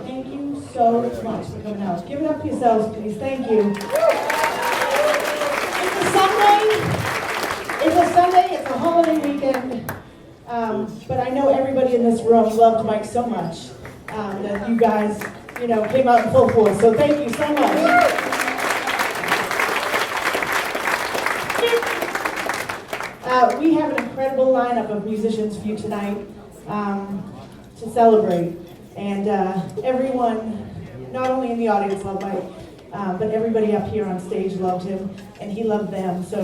Thank you so much for coming out. Give it up for yourselves, please. Thank you. It's a Sunday. It's a holiday weekend. But I know everybody in this room loved Mike so much that you guys, came out in full force. So thank you so much. We have an incredible lineup of musicians for you tonight to celebrate. And everyone, not only in the audience loved Mike, but everybody up here on stage loved him, and he loved them. So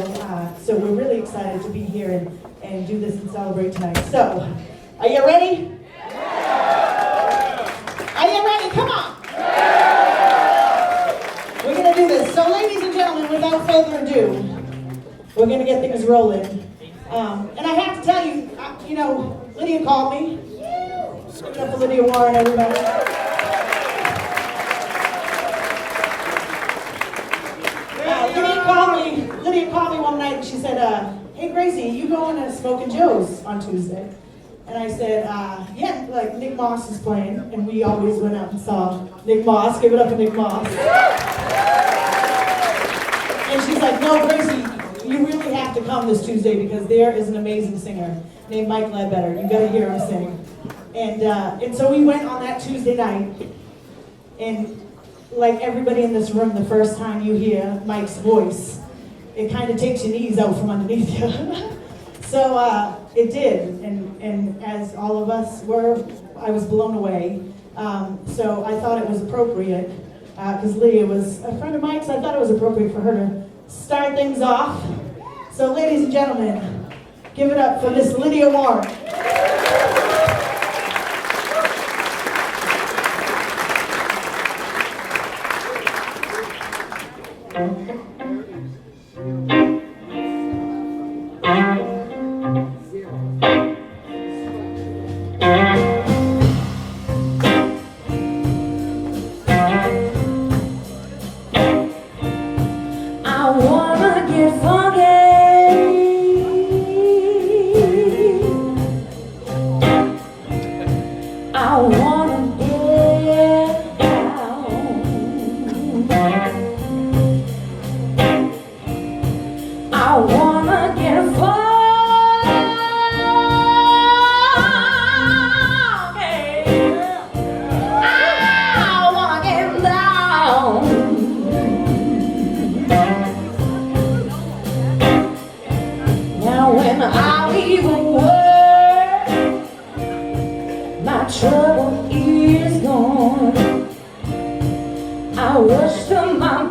we're really excited to be here and do this and celebrate tonight. So, are you ready? Are you ready? Come on! We're going to do this. So, ladies and gentlemen, without further ado, we're going to get things rolling. And I have to tell you, Lydia called me. Give it up for Lydia Warren, everybody. Lydia called me one night and she said, hey Gracie, you going to Smokin' Joe's on Tuesday? And I said, yeah, like Nick Moss is playing, and we always went out and saw Nick Moss. Give it up for Nick Moss. And she's like, no, Gracie, you really have to come this Tuesday because there is an amazing singer named Mike Ledbetter. You got to hear him sing. And so we went on that Tuesday night, and like everybody in this room, the first time you hear Mike's voice, it kind of takes your knees out from underneath you. So it did, and as all of us were, I was blown away. So I thought it was appropriate, because Lydia was a friend of Mike's, I thought it was appropriate for her to start things off. So ladies and gentlemen, give it up for Miss Lydia Warren.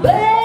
Baby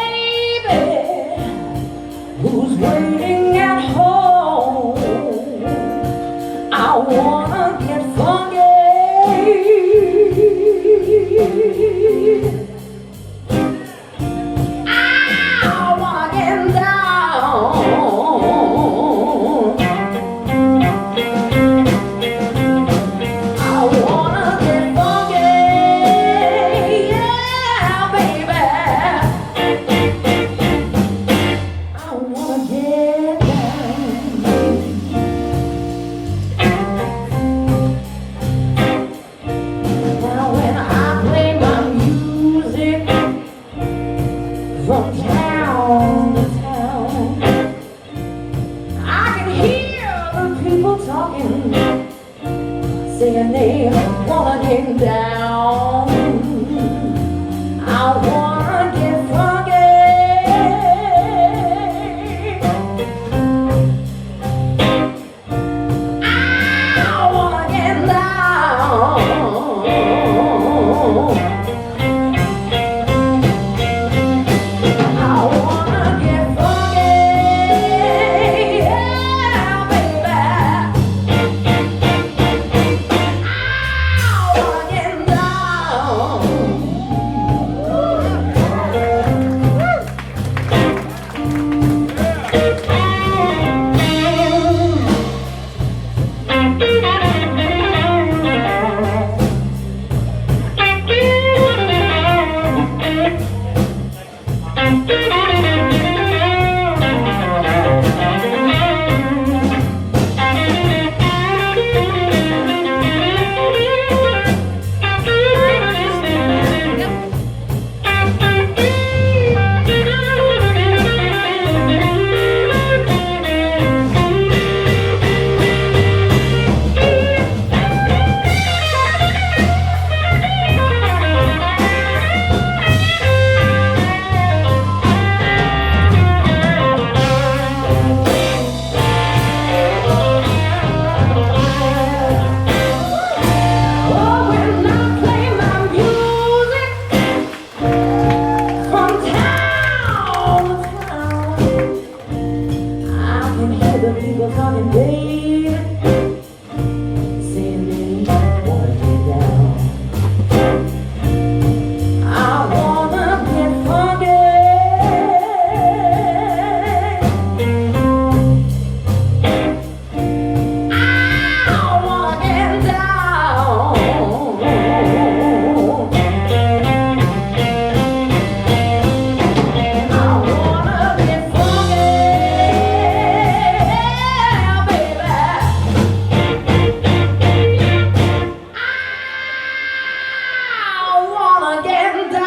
gonna get down.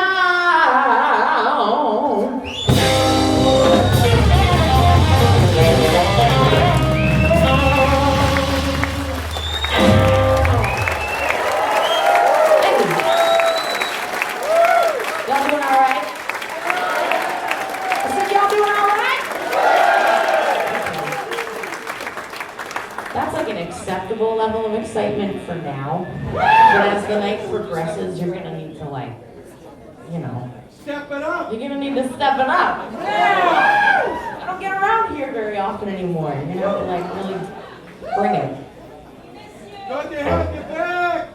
Y'all doing all right? I said y'all doing all right? That's like an acceptable level of excitement for now. But as the night progresses, you're gonna need to step it up. You're gonna need to step it up. I don't get around here very often anymore. You're gonna have to really bring it. Good to have you back.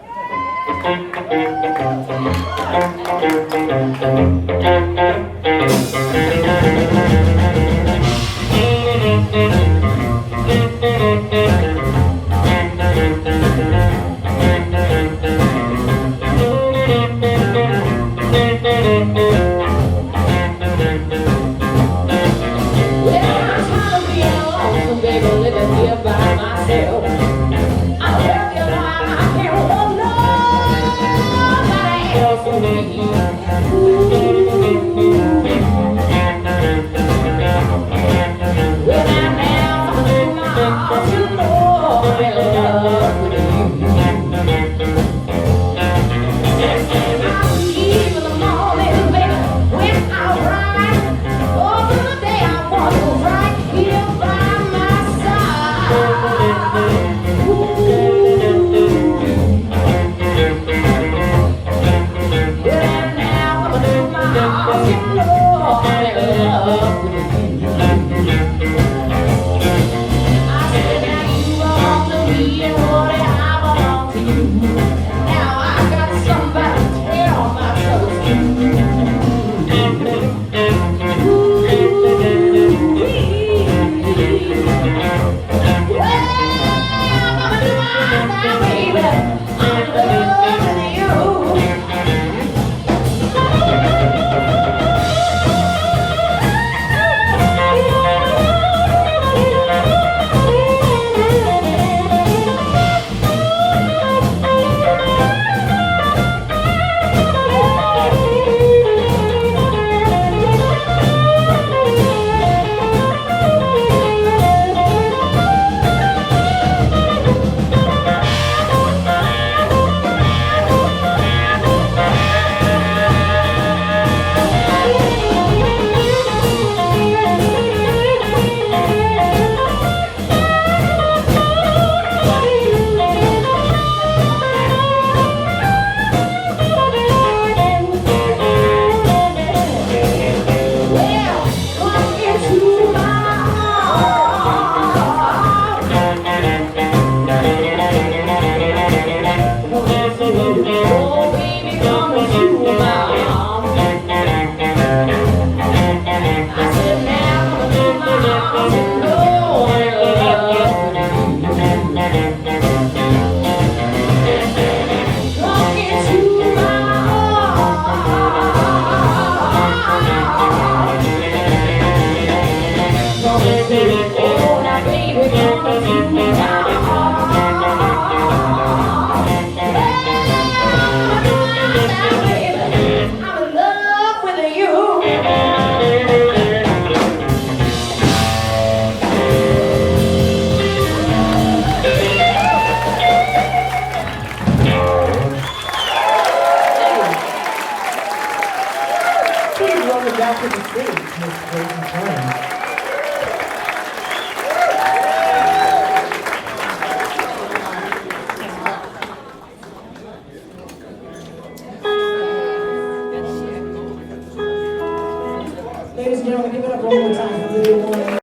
Ladies and gentlemen, give it up one more time for Lydia Warren.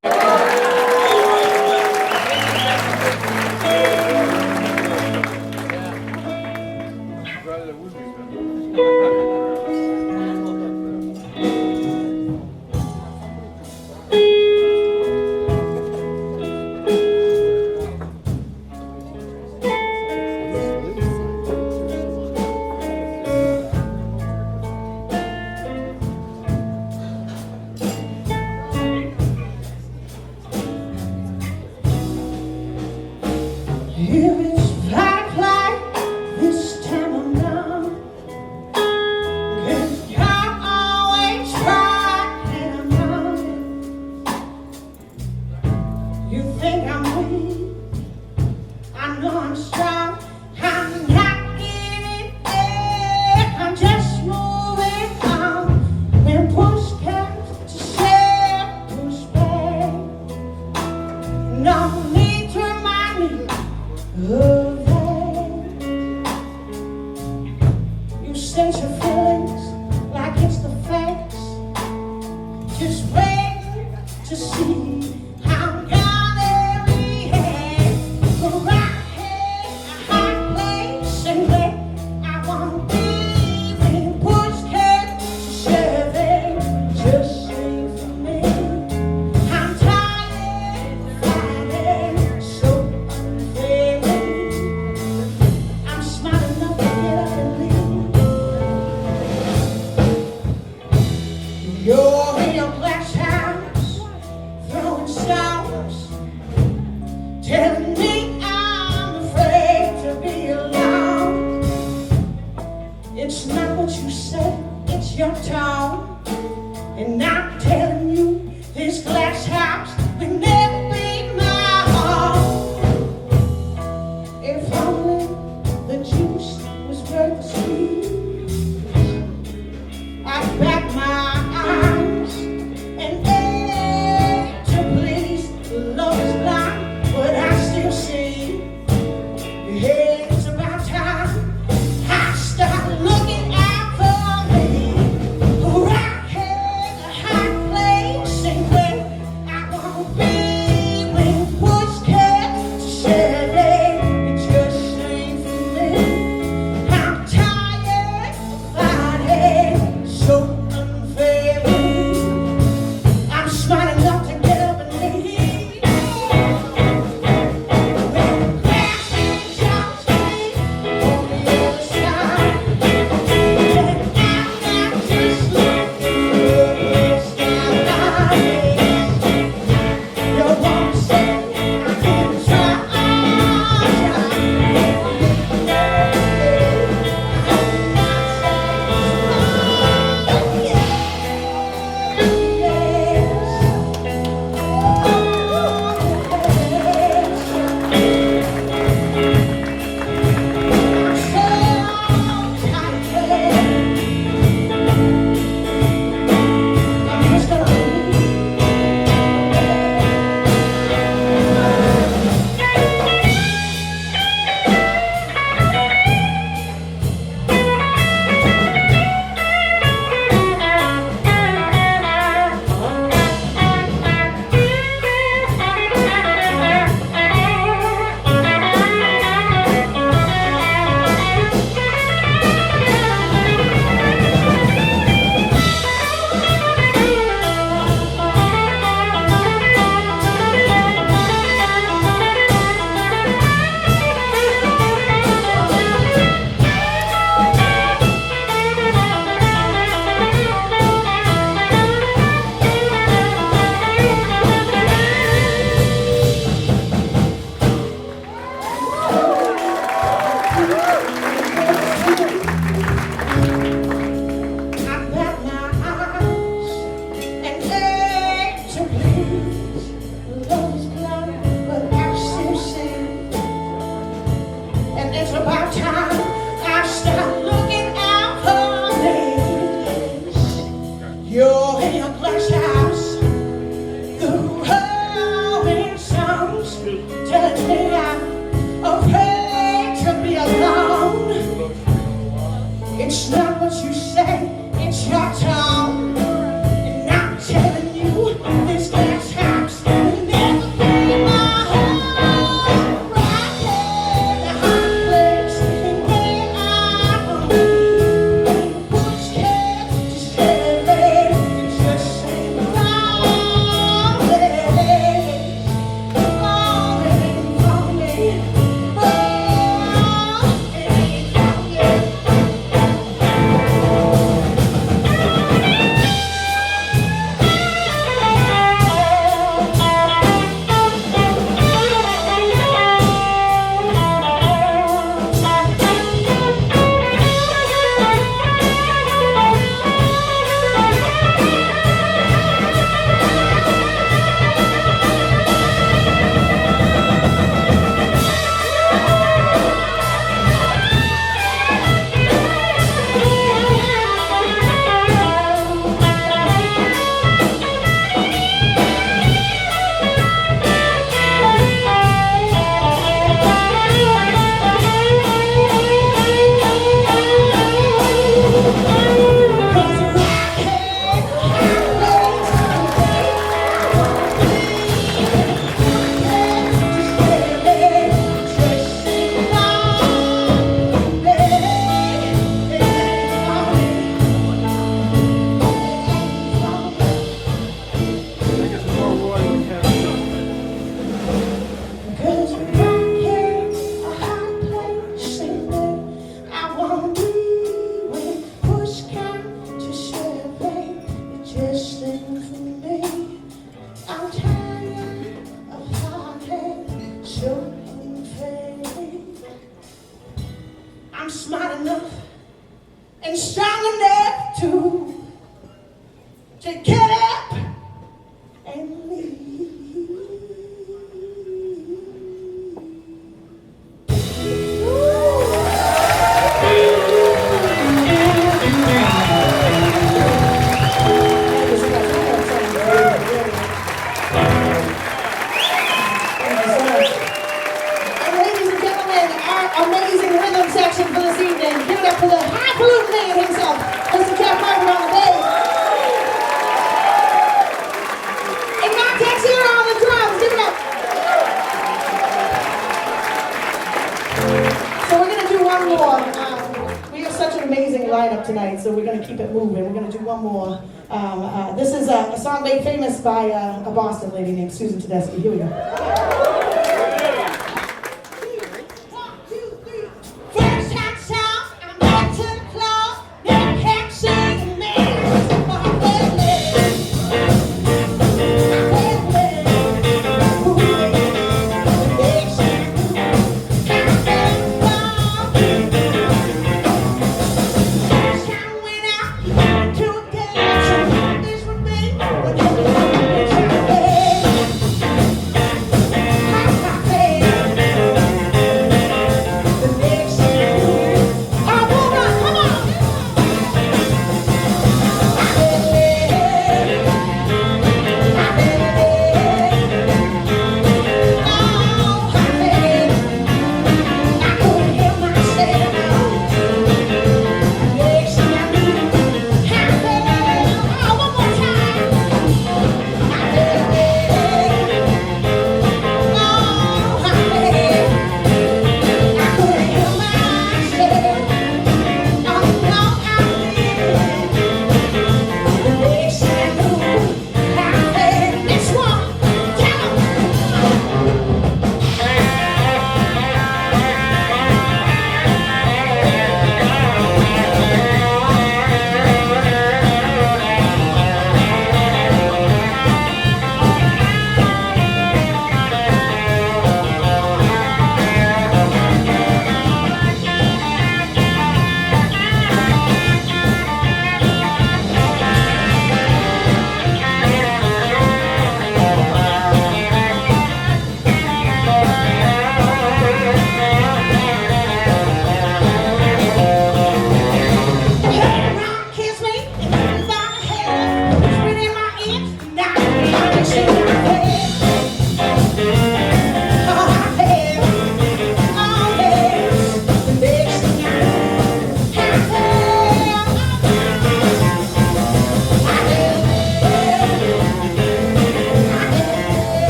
your tone, and I'm telling you, this glass house will never be my home. If only the juice was worth the squeeze, I'd back my eyes and beg to please. Love is blind, but I still see. Yeah, it's about time I start looking out for me. Right here, a high place, and where I have to get up and leave. Amazing rhythm section for this evening. Give it up for the highfalutin man himself, Mr. Jeff Martin on the bass. And Mark Texier on the drums. Give it up. So we're going to do one more. We have such an amazing lineup tonight, so we're going to keep it moving. We're going to do one more. This is a song made famous by a Boston lady named Susan Tedeschi. Here we go.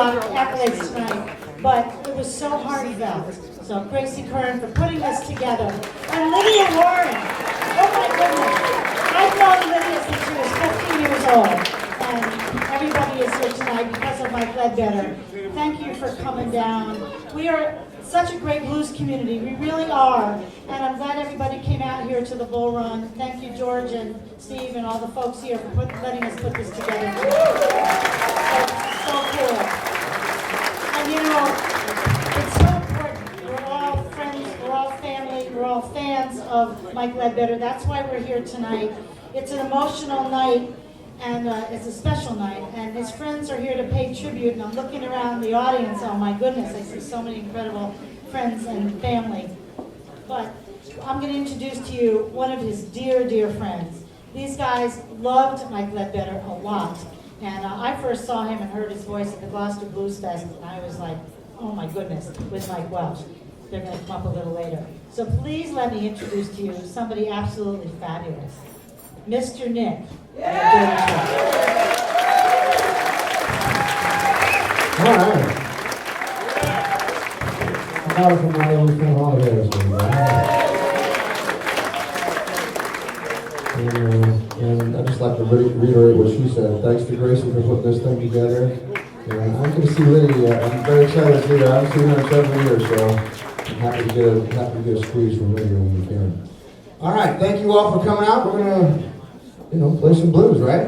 lot of accolades tonight, but it was so heartfelt. So Gracie Curran for putting this together. And Lydia Warren. Oh my goodness. I've known Lydia since she was 15 years old. And everybody is here tonight because of Mike Ledbetter. Thank you for coming down. We are such a great blues community. We really are. And I'm glad everybody came out here to the Bull Run. Thank you, George and Steve and all the folks here for letting us put this together. So cool. And you know, it's so important. We're all friends, we're all family, we're all fans of Mike Ledbetter. That's why we're here tonight. It's an emotional night. And it's a special night, and his friends are here to pay tribute, and I'm looking around the audience, oh my goodness, I see so many incredible friends and family. But I'm going to introduce to you one of his dear, dear friends. These guys loved Mike Ledbetter a lot, and I first saw him and heard his voice at the Gloucester Blues Fest, and I was like, oh my goodness, with Mike Welch. They're going to come up a little later. So please let me introduce to you somebody absolutely fabulous, Mr. Nick. All right. Now from my own friend holidays. And I'd just like to reiterate what she said. Thanks to Gracie for putting this thing together. And I'm going to see Lydia. I'm very excited to see her. I haven't seen her in several years, so I'm happy to get a squeeze from Lydia when we can. All right, thank you all for coming out. We're going to, play some blues, right?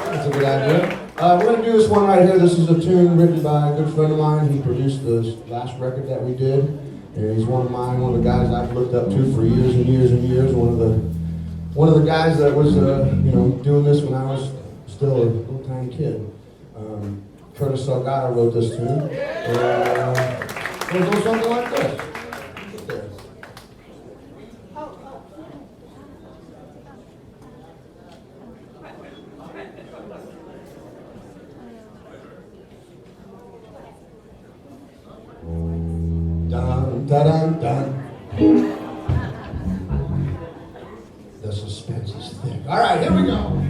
That's a good idea. We're going to do this one right here. This is a tune written by a good friend of mine. He produced the last record that we did. And he's one of mine, one of the guys I've looked up to for years and years and years. One of the guys that was, doing this when I was still a little tiny kid. Curtis Salgado wrote this tune. And it goes something like this. Dun, dun, dun, dun. The suspense is thick. All right, here we go.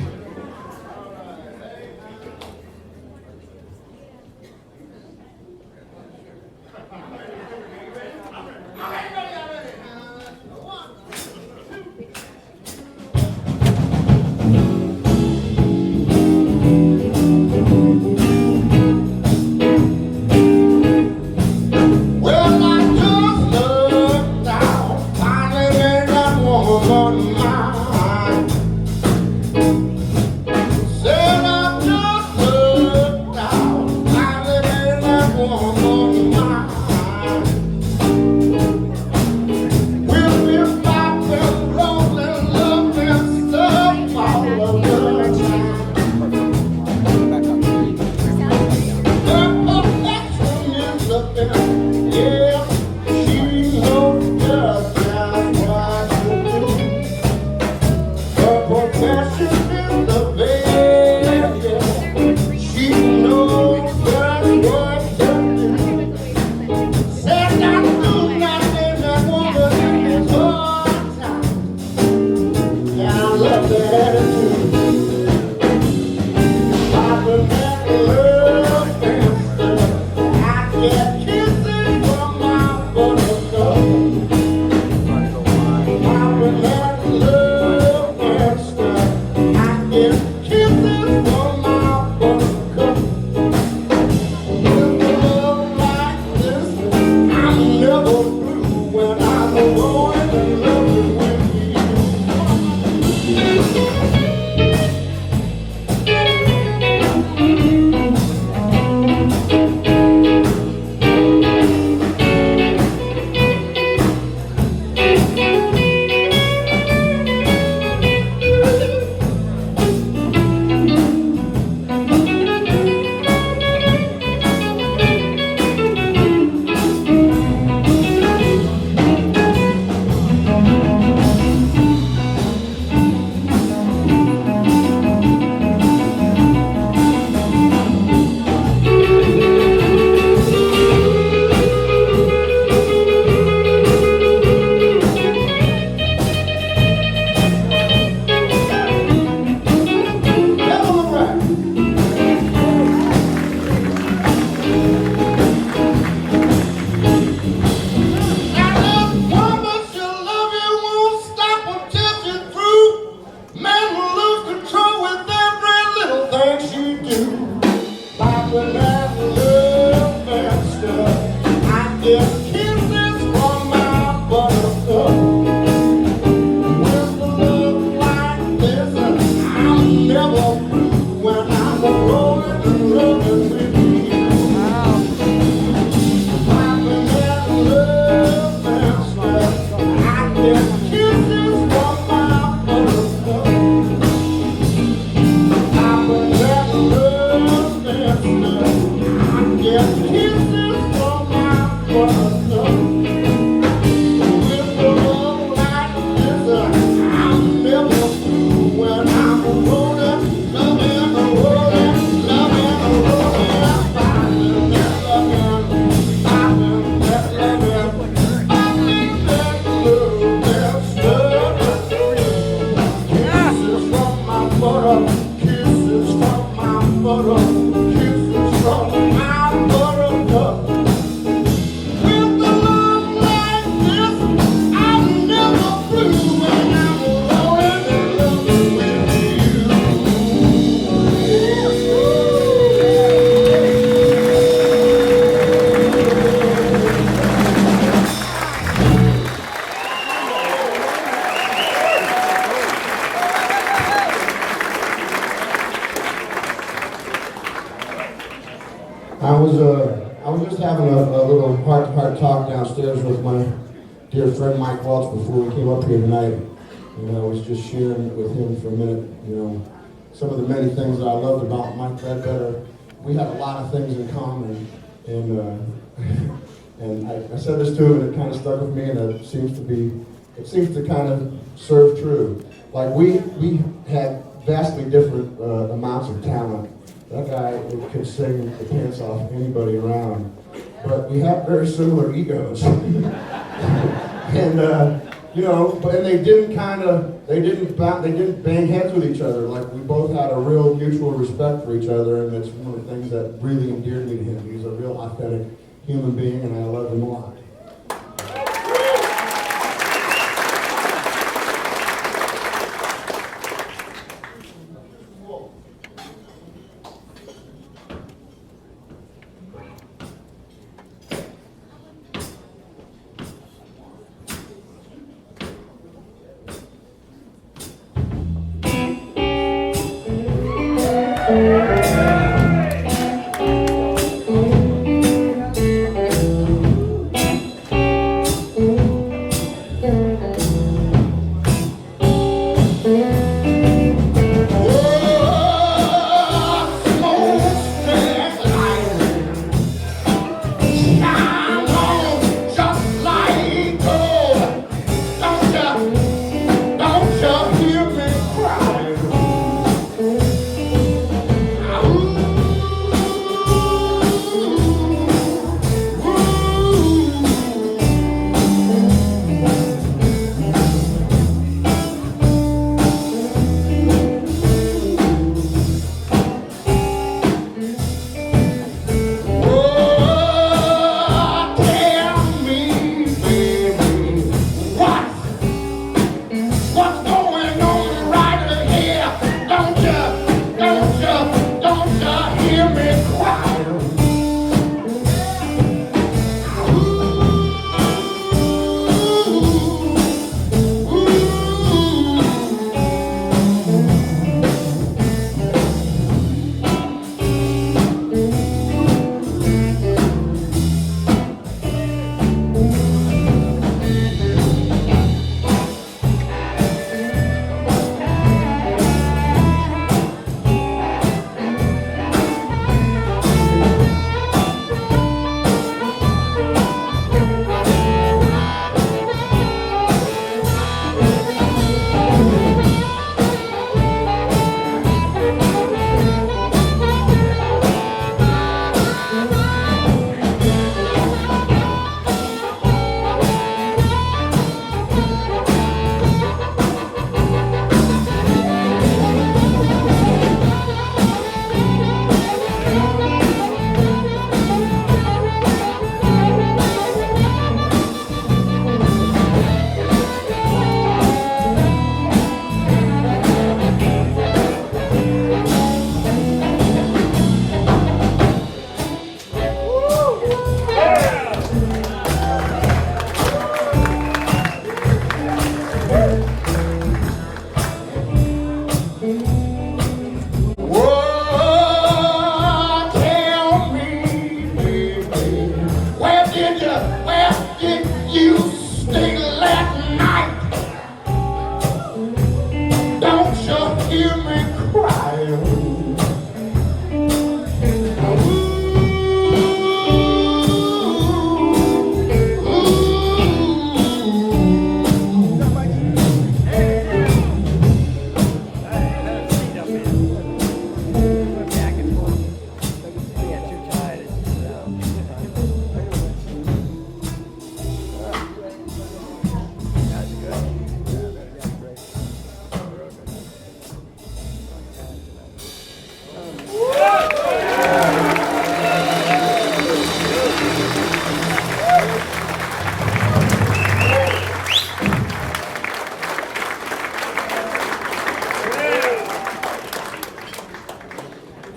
I was just having a little heart-to-heart talk downstairs with my dear friend Mike Welch before we came up here tonight. And I was just sharing with him for a minute, some of the many things that I loved about Mike Ledbetter. We had a lot of things in common, and I said this to him, and it kind of stuck with me, and it seems to kind of serve true. Like we had vastly different amounts of talent. That guy could sing the pants off anybody around, but we have very similar egos. And but they didn't bang heads with each other. Like we both had a real mutual respect for each other, and that's one of the things that really endeared me to him. He's a real authentic human being, and I love him a lot. Ooh.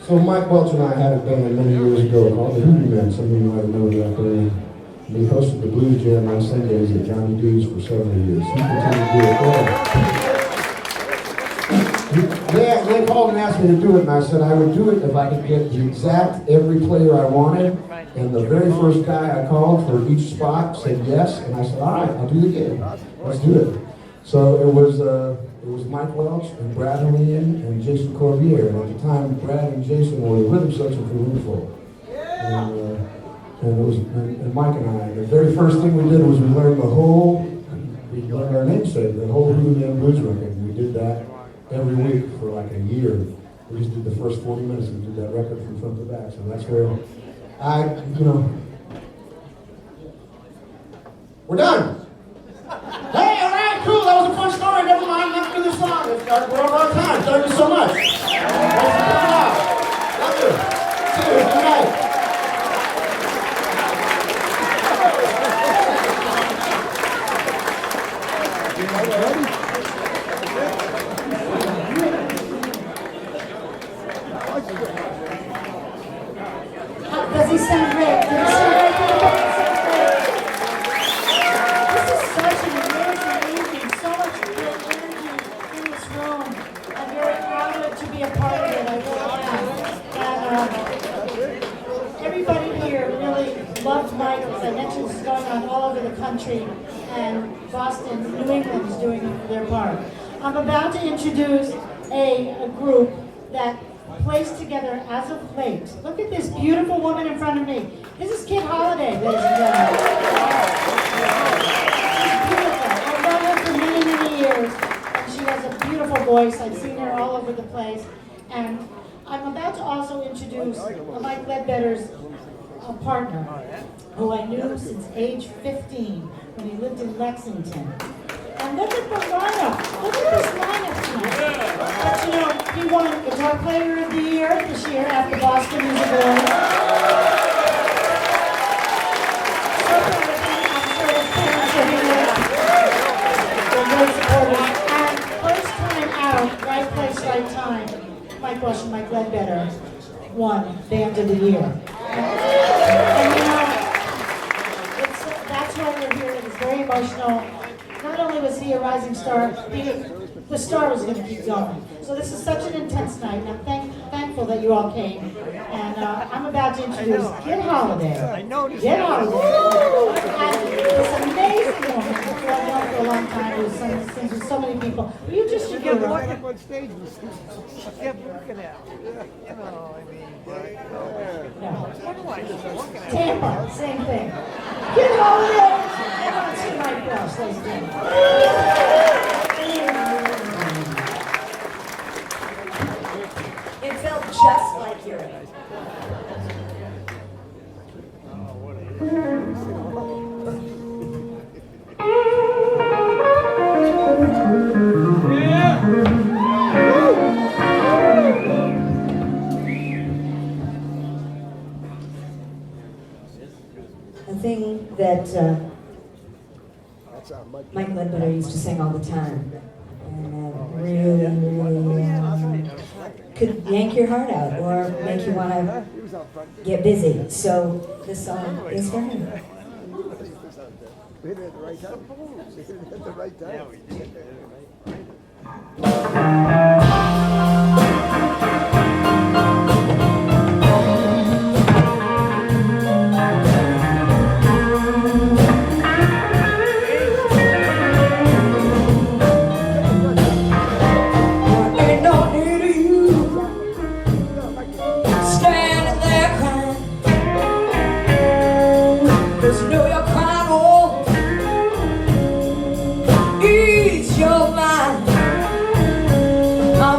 So Mike Welch and I had a band many years ago called the Hoodoo Men. Some of you might know that band. We hosted the Blues Jam on Sundays at Johnny D's for several years. He continued to do it for us. They called and asked me to do it, and I said I would do it if I could get the exact every player I wanted. And the very first guy I called for each spot said yes, and I said, all right, I'll do the gig. Let's do it. So it was Mike Welch and Brad O'Lean and Jason Corbier. And at the time, Brad and Jason were the rhythm section for Roomful. And Mike and I, the very first thing we did was we learned our namesake, the whole Hoodoo Man Blues record. We did that every week for like a year. We just did the first 40 minutes and did that record from front to back. So that's where we're done. Hey, all right, cool. That was a fun story. Never mind, let's do the song. We're over our time. Thank you so much. Thanks for coming out. Love you. See you. Good night. Does he sound great? Does he sound great? This is such an amazing evening. So much great energy in this room. I'm very honored to be a part of it. I really am. And everybody here really loves Mike. As I mentioned, this is going on all over the country. And Boston, New England is doing their part. I'm about to introduce a group that placed together as of late. Look at this beautiful woman in front of me. This is Kid Holiday, ladies and gentlemen. She's beautiful. I've known her for many, many years, and she has a beautiful voice. I've seen her all over the place. And I'm about to also introduce Mike Ledbetter's partner, who I knew since age 15 when he lived in Lexington. And look at the lineup. Look at this lineup tonight. But you know, he won Guitar Player of the Year this year at the Boston Music Awards. So proud of him. I'm sure his parents are here. They're very supportive. And first time out, right place, right time, Mike Welch and Mike Ledbetter won Band of the Year. And you know, that's why we're here. It was very emotional. Not only was he a rising star, the star was going to keep going. So this is such an intense night, and I'm thankful that you all came. And I'm about to introduce Kid Holiday. Kid Holiday. And this amazing woman who I've known for a long time, who sings with so many people. Will you just give her Walking on stage, I kept looking at you. You know, I mean, No. what am I just looking at? Tampa, same thing. Kid Holiday. Everyone see Mike Welch, ladies and gentlemen. It felt just like hearing it. A thing that Mike Ledbetter used to sing all the time, and really could yank your heart out or make you want to get busy. So this song is for him. We hit it at the right time. We hit it at the right time. I'm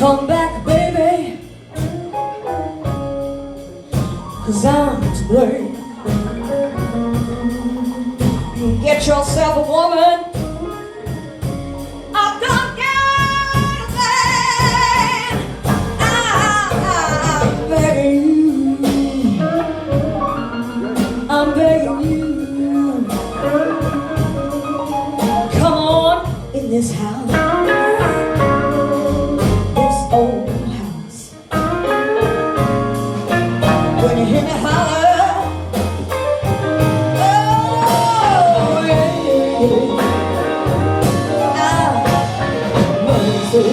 Come back, baby, 'cause I'm to blame. You get yourself a woman. I'm gonna get a man. I'm begging you. I'm begging you. Come on in this house. This old house. When you hear me holler, oh yeah, I'm mercy.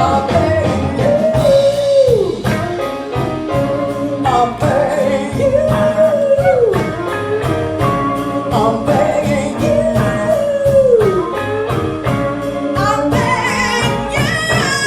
I'm begging you. I'm begging you. I'm begging you. I'm begging you.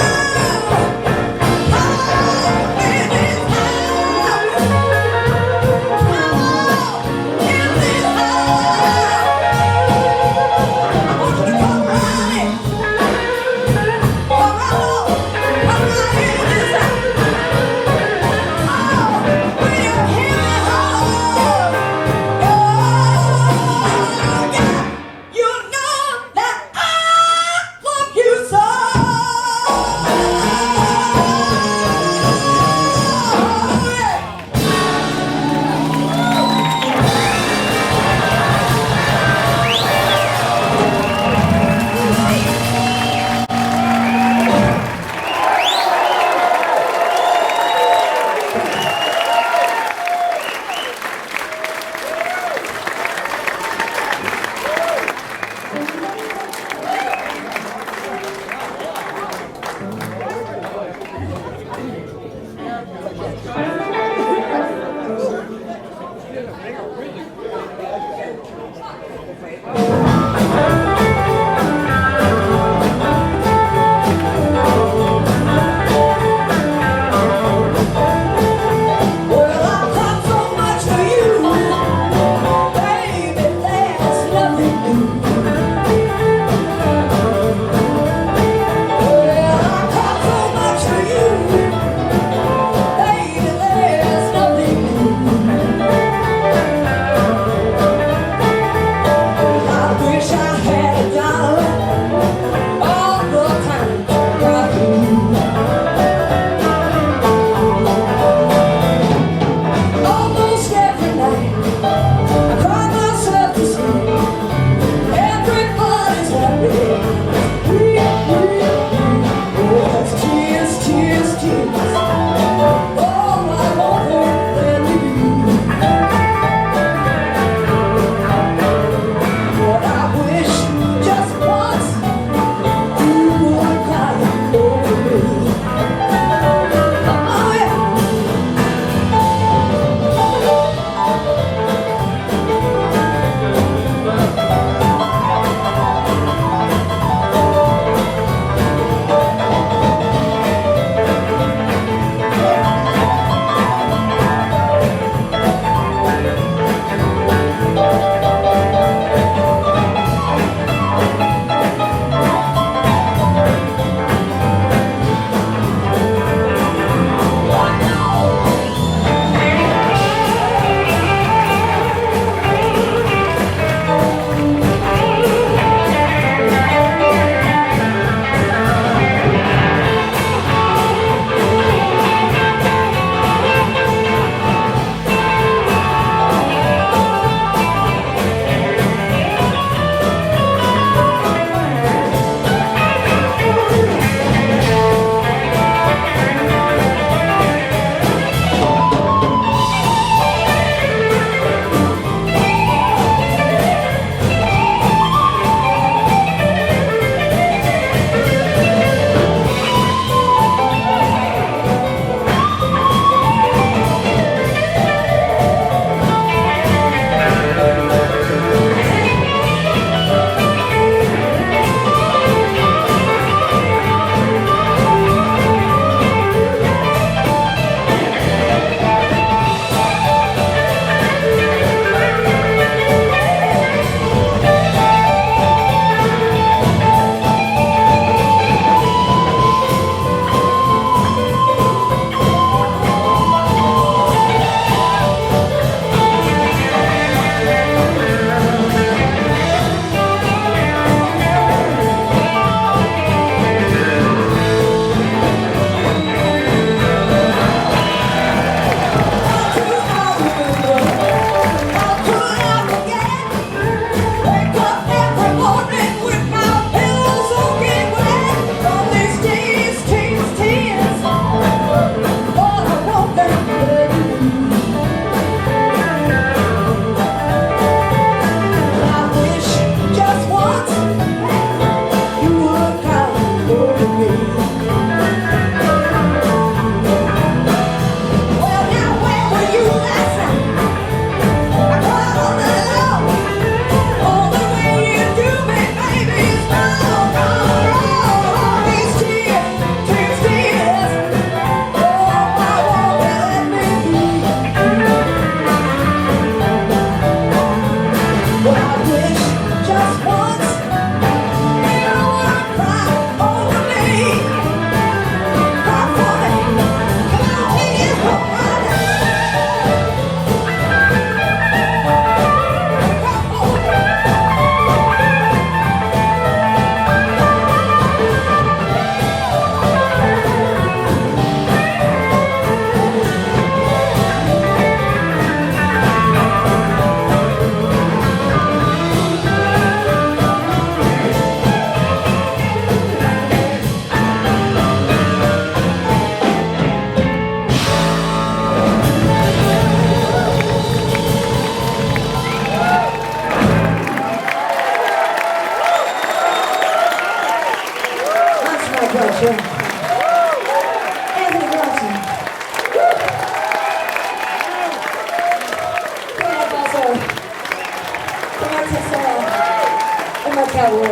Cal Wood.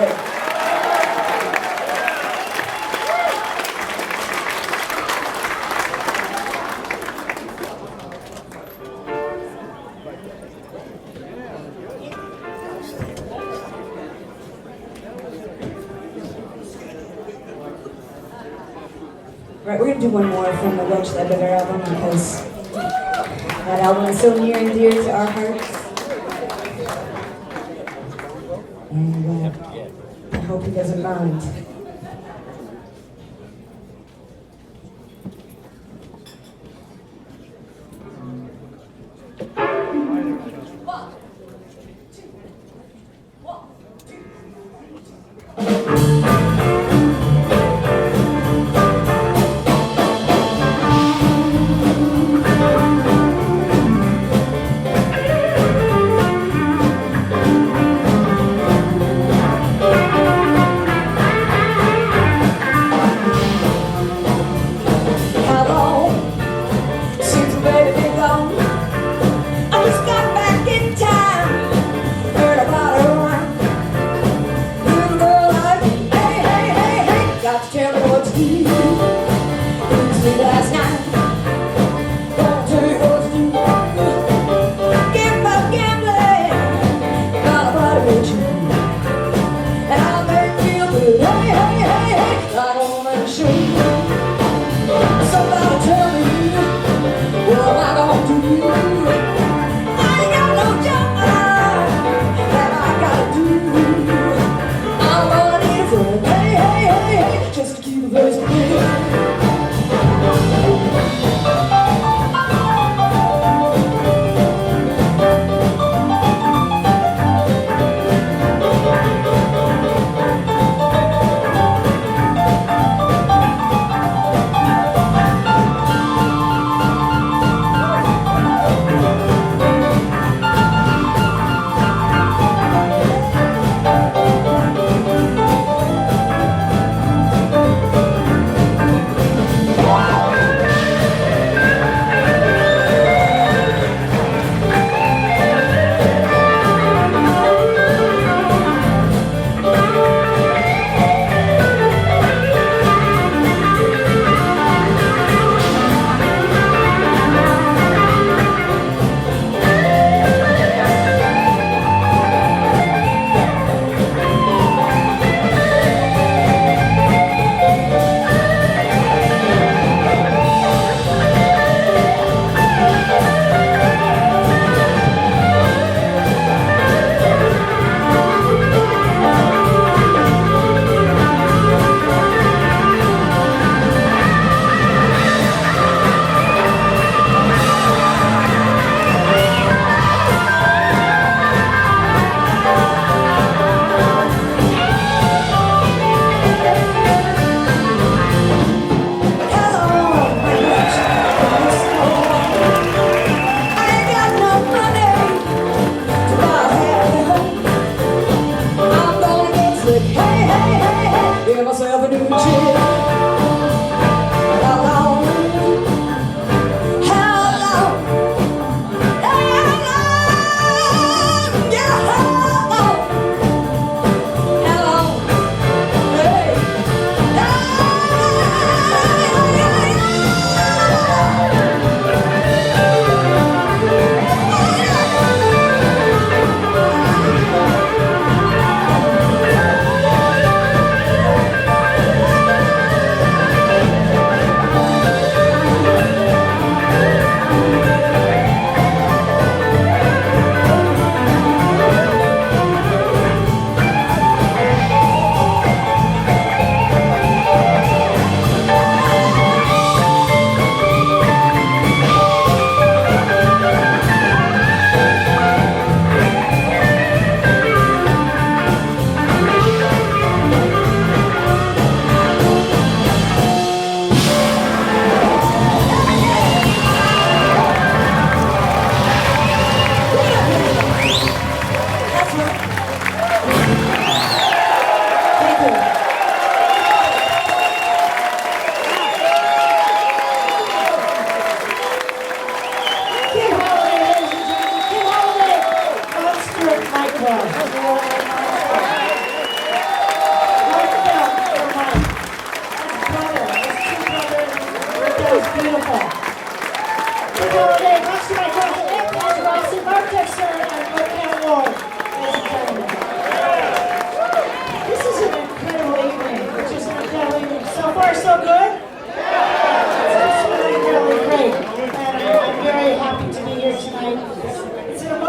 Right, we're gonna do one more from the Ledbetter album because that album is so near and dear to our hearts. And I hope he doesn't mind.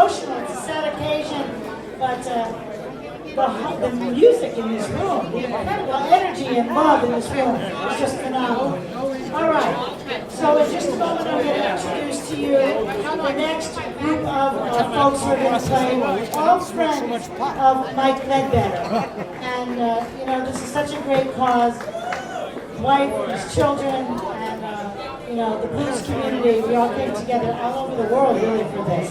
emotional. It's a sad occasion, but the music in this room, the incredible energy and love in this room is just phenomenal. All right, so in just a moment I'm going to introduce to you the next group of folks who are going to play, all friends of Mike Ledbetter. And, you know, this is such a great cause. Wife, his children, and, you know, the blues community, we all came together all over the world really for this.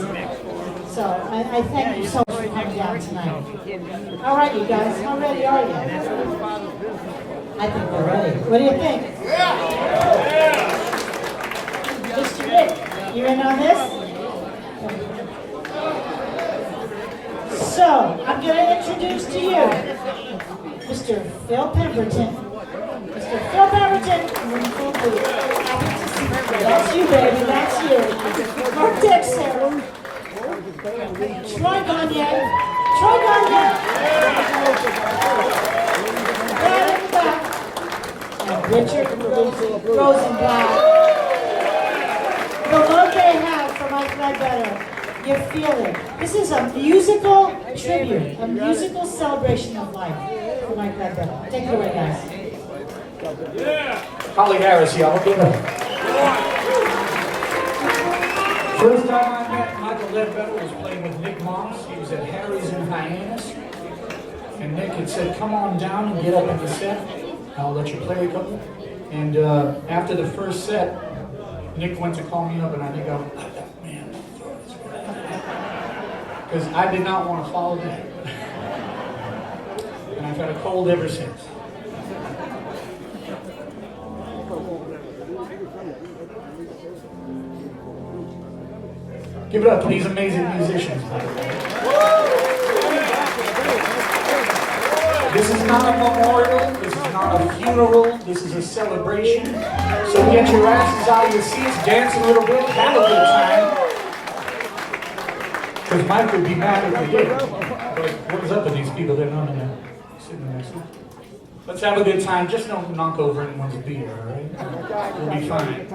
So I thank you so much for coming down tonight. All right, you guys, how ready are you? I think we're ready. What do you think? Mr. Rick, you in on this? So, I'm going to introduce to you Mr. Phil Pemberton. Mr. Phil Pemberton. That's you, baby. That's you. Mark Dixon. Troy Gagne. Troy Gagne. Right in the back. And Richard Rosenblatt. The love they have for Mike Ledbetter, you feel it. This is a musical tribute, a musical celebration of life for Mike Ledbetter. Take it away, guys. Holly Harris, y'all. Give it up. First time I met Michael Ledbetter was playing with Nick Moss. He was at Harry's in Hyannis. And Nick had said, come on down and get up in the set. I'll let you play a couple. And after the first set, Nick went to call me up and I think man, because I did not want to follow that. And I've had a cold ever since. Give it up to these amazing musicians. This is not a memorial, this is not a funeral, this is a celebration. So get your asses out of your seats, dance a little bit, have a good time. Because Mike would be mad if we did. But what is up with these people? They're not sitting next to us. Let's have a good time. Just don't knock over anyone's beer, all right? We'll be fine.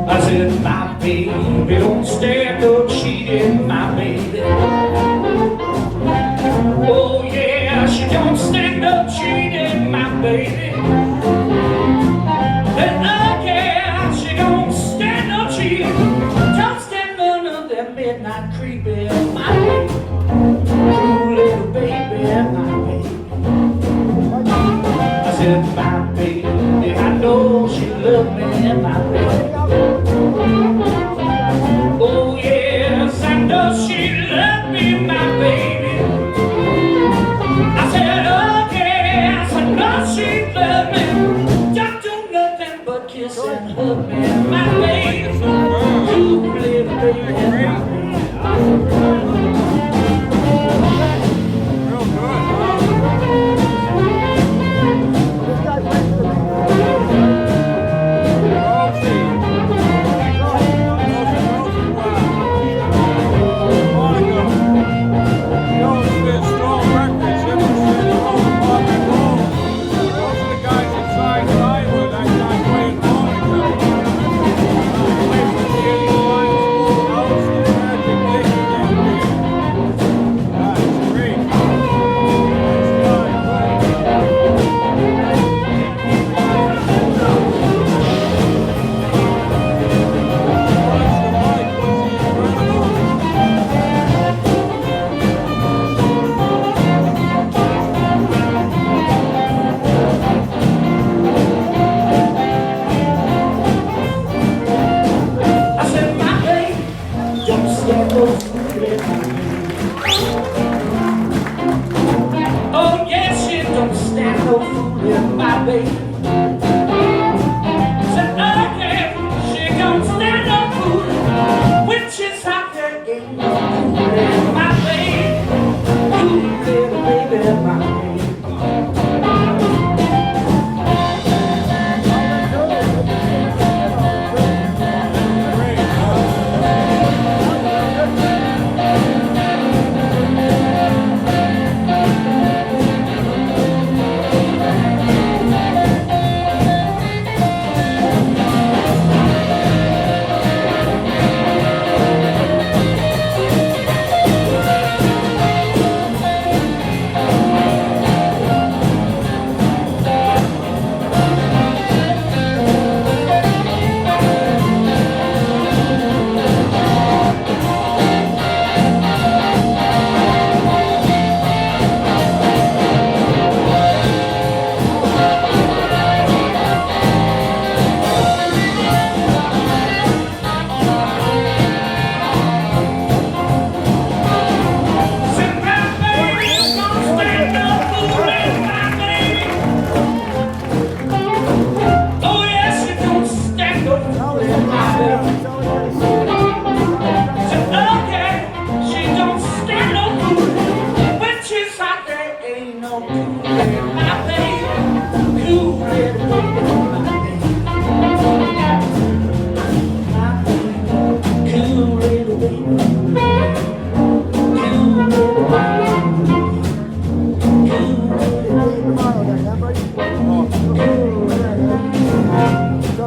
I said, my baby don't stand up cheating, my baby. Oh yeah, she don't stand up cheating, my baby. And yeah, she don't stand up cheating. Don't stand under that midnight creeping, my baby. True little baby, my baby. I said, my baby, I know she loved me, my baby. Oh yes, I know she loved me, my baby. I said, oh yes, I know she loved me. Don't do nothing but kiss and hug me, my baby. You little baby, my baby.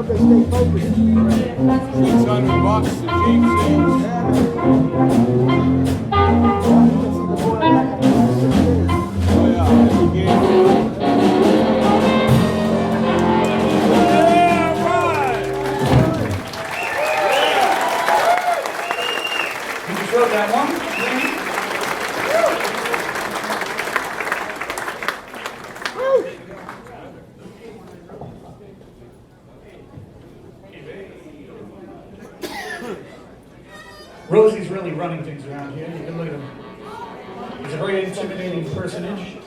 Hope they stay focused. $600 to King James. Oh yeah, every game. Yeah, right. You just wrote that one? Rosie's really running things around here. You can look at him. He's a very intimidating personage.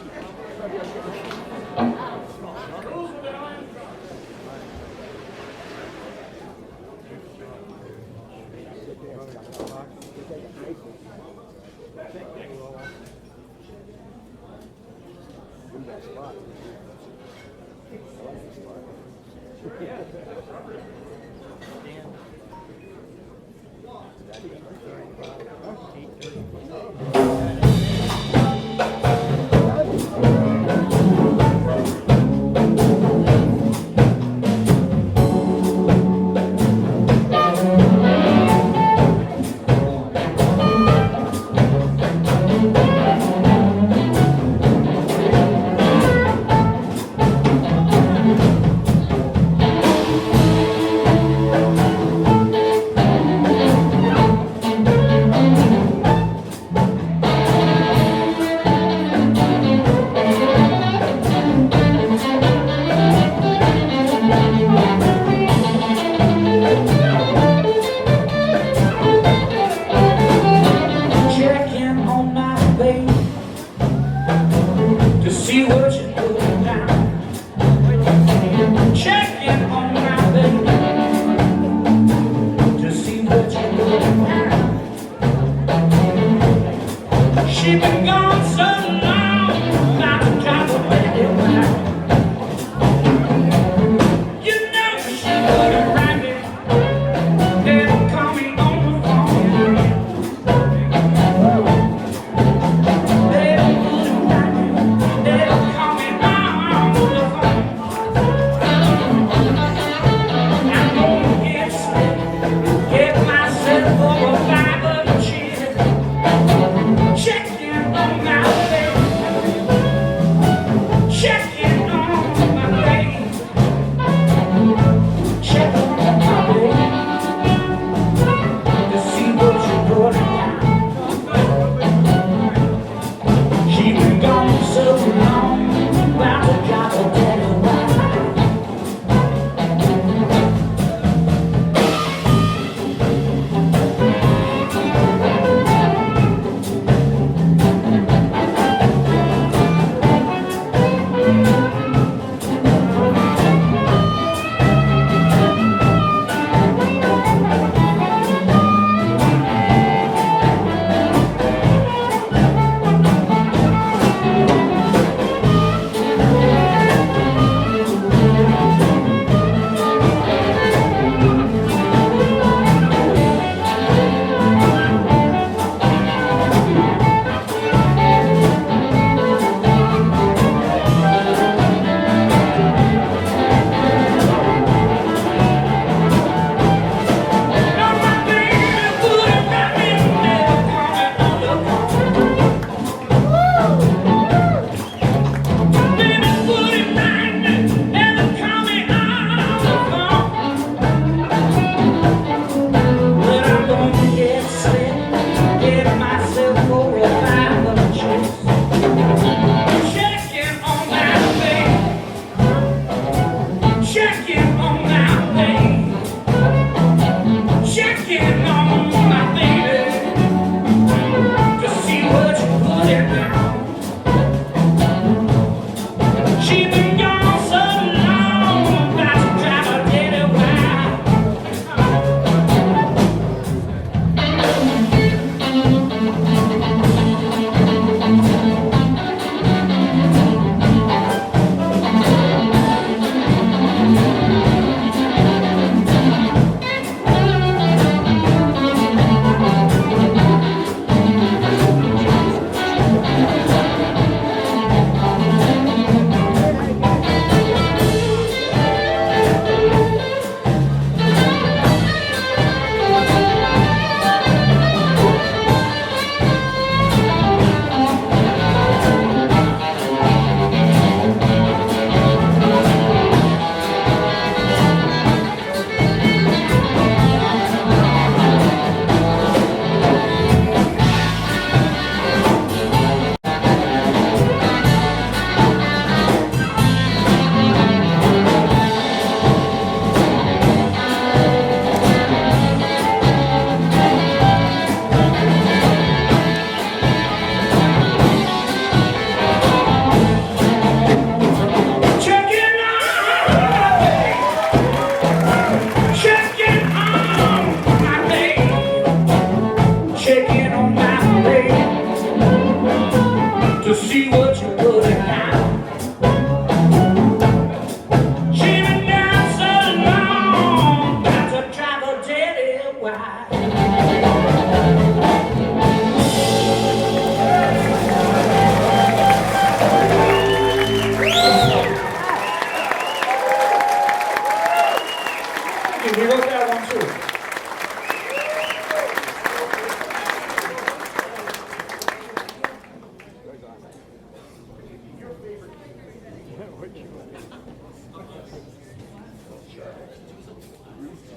Thank you. We wrote that one too.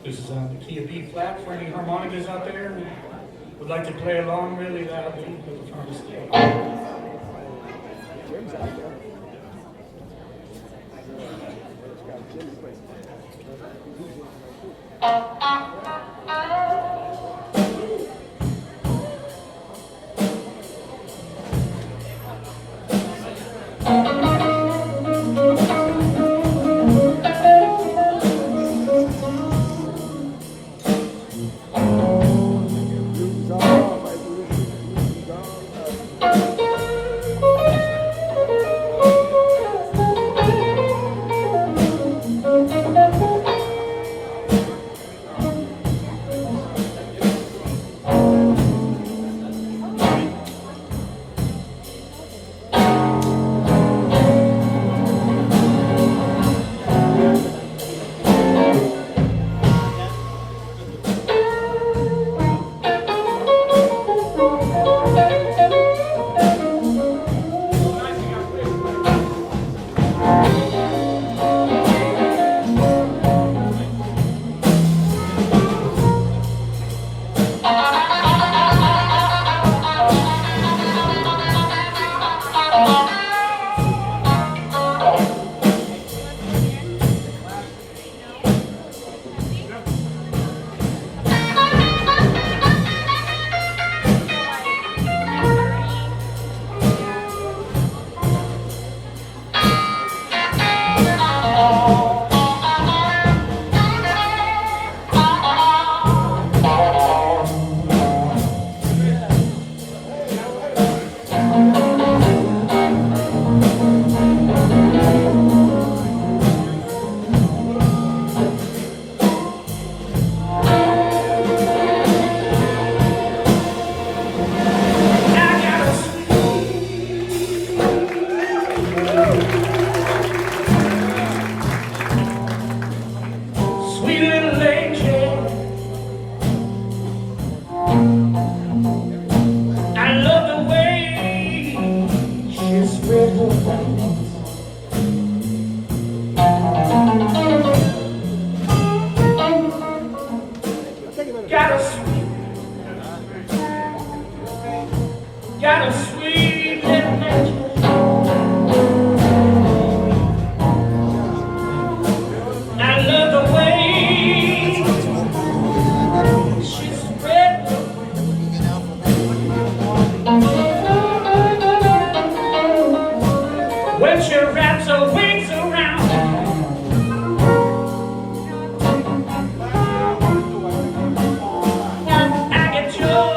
This is on the key of B flat for any harmonicas out there who would like to play along really loudly with the front of the stage. Jim's out there. Got a sweet little nature. I love the way she spread her wings. When she wraps her wings around, I get joy.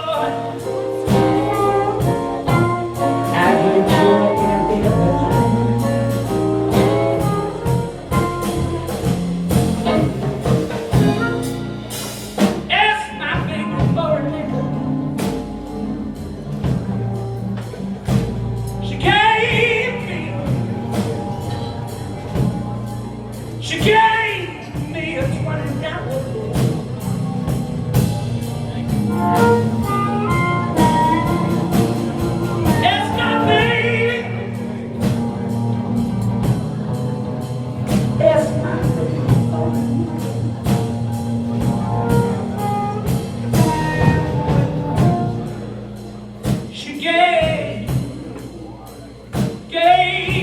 She gave me a $20 bill. It's not me. It's my baby. She gave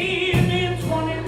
me a $20.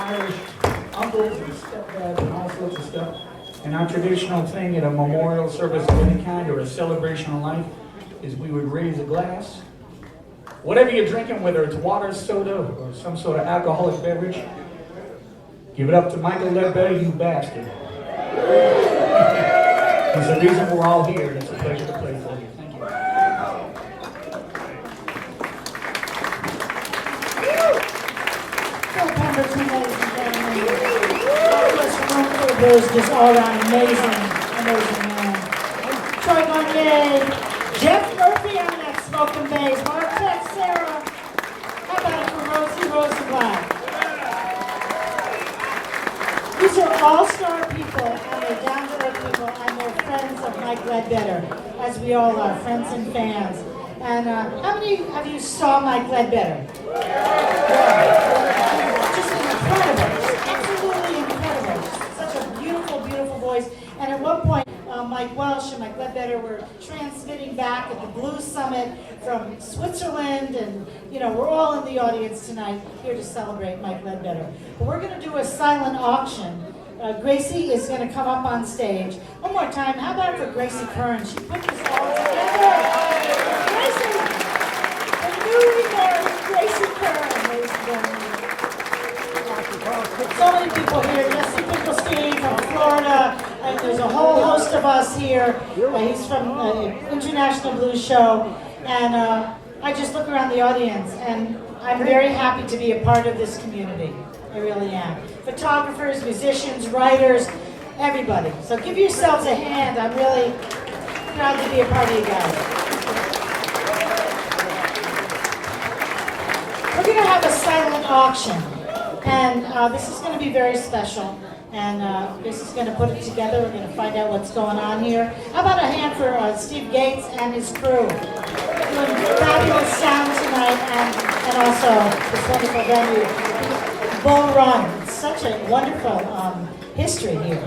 Irish uncles and stepdads and all sorts of stuff. And our traditional thing at a memorial service of any kind or a celebration of life is we would raise a glass. Whatever you're drinking, whether it's water, soda, or some sort of alcoholic beverage, give it up to Michael Ledbetter, you bastard. He's the reason we're all here, and it's a pleasure to play for you. Thank you. So Pemberton, ladies and gentlemen. Just room full of blues, just all around amazing man. Troy Garnier, Jeff Murphy on that smoking bass, Marquette Sarah. How about it for Rosie Rosenblatt? These are all-star people, and they're down-to-earth people, and they're friends of Mike Ledbetter, as we all are, friends and fans. And how many of you saw Mike Ledbetter? Just incredible, absolutely incredible. Such a beautiful, beautiful voice. And at one point, Mike Welsh and Mike Ledbetter were transmitting back at the Blues Summit from Switzerland, and we're all in the audience tonight here to celebrate Mike Ledbetter. But we're going to do a silent auction. Gracie is going to come up on stage. One more time, how about for Gracie Kern? She put this all together. Gracie! The newly born Gracie Kern, ladies and gentlemen. So many people here. Jesse Finkelstein from Florida, and there's a whole host of us here. He's from the International Blues Show, and I just look around the audience, and I'm very happy to be a part of this community. I really am. Photographers, musicians, writers, everybody. So give yourselves a hand. I'm really proud to be a part of you guys. We're going to have a silent auction, and this is going to be very special. And this is going to put it together. We're going to find out what's going on here. How about a hand for Steve Gates and his crew? Doing fabulous sound tonight, and also this wonderful venue, Bull Run. It's such a wonderful history here.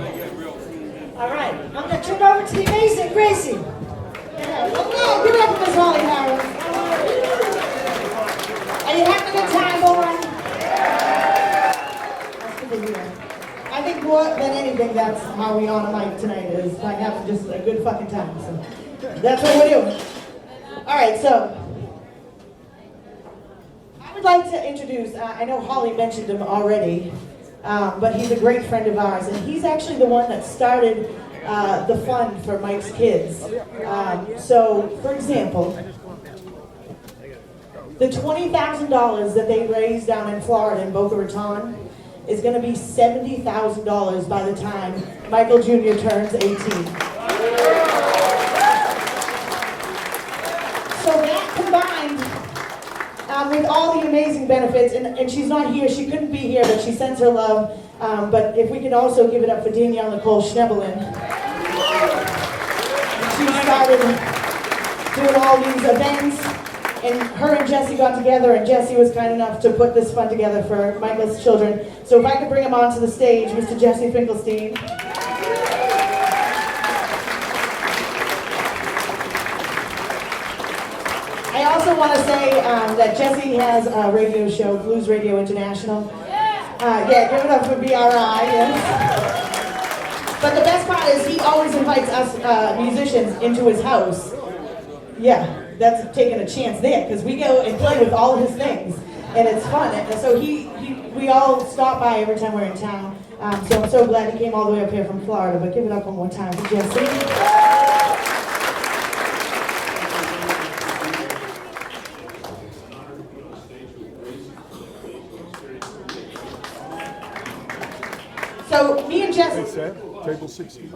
All right, I'm going to turn it over to the amazing Gracie. Oh, give it up for Miss Holly Harris. Are you having a good time, Bull Run? That's good to hear. I think more than anything, that's how we honor Mike tonight, is like having just a good fucking time. So that's what we're doing. All right, so I would like to introduce, I know Holly mentioned him already, but he's a great friend of ours, and he's actually the one that started the fund for Mike's kids. So, for example, the $20,000 that they raised down in Florida in Boca Raton is going to be $70,000 by the time Michael Jr. turns 18. So that combined with all the amazing benefits, and she's not here, she couldn't be here, but she sends her love. But if we can also give it up for Danielle Nicole Schnebelin. She started doing all these events. And her and Jesse got together, and Jesse was kind enough to put this fund together for Michael's children. So if I could bring him onto the stage, Mr. Jesse Finkelstein. I also want to say that Jesse has a radio show, Blues Radio International. Yeah, give it up for BRI, yes. But the best part is he always invites us musicians into his house. Yeah. That's taking a chance there, because we go and play with all his things, and it's fun. And so we all stop by every time we're in town. So I'm so glad he came all the way up here from Florida. But give it up one more time for Jesse. So me and Jesse. Table 60.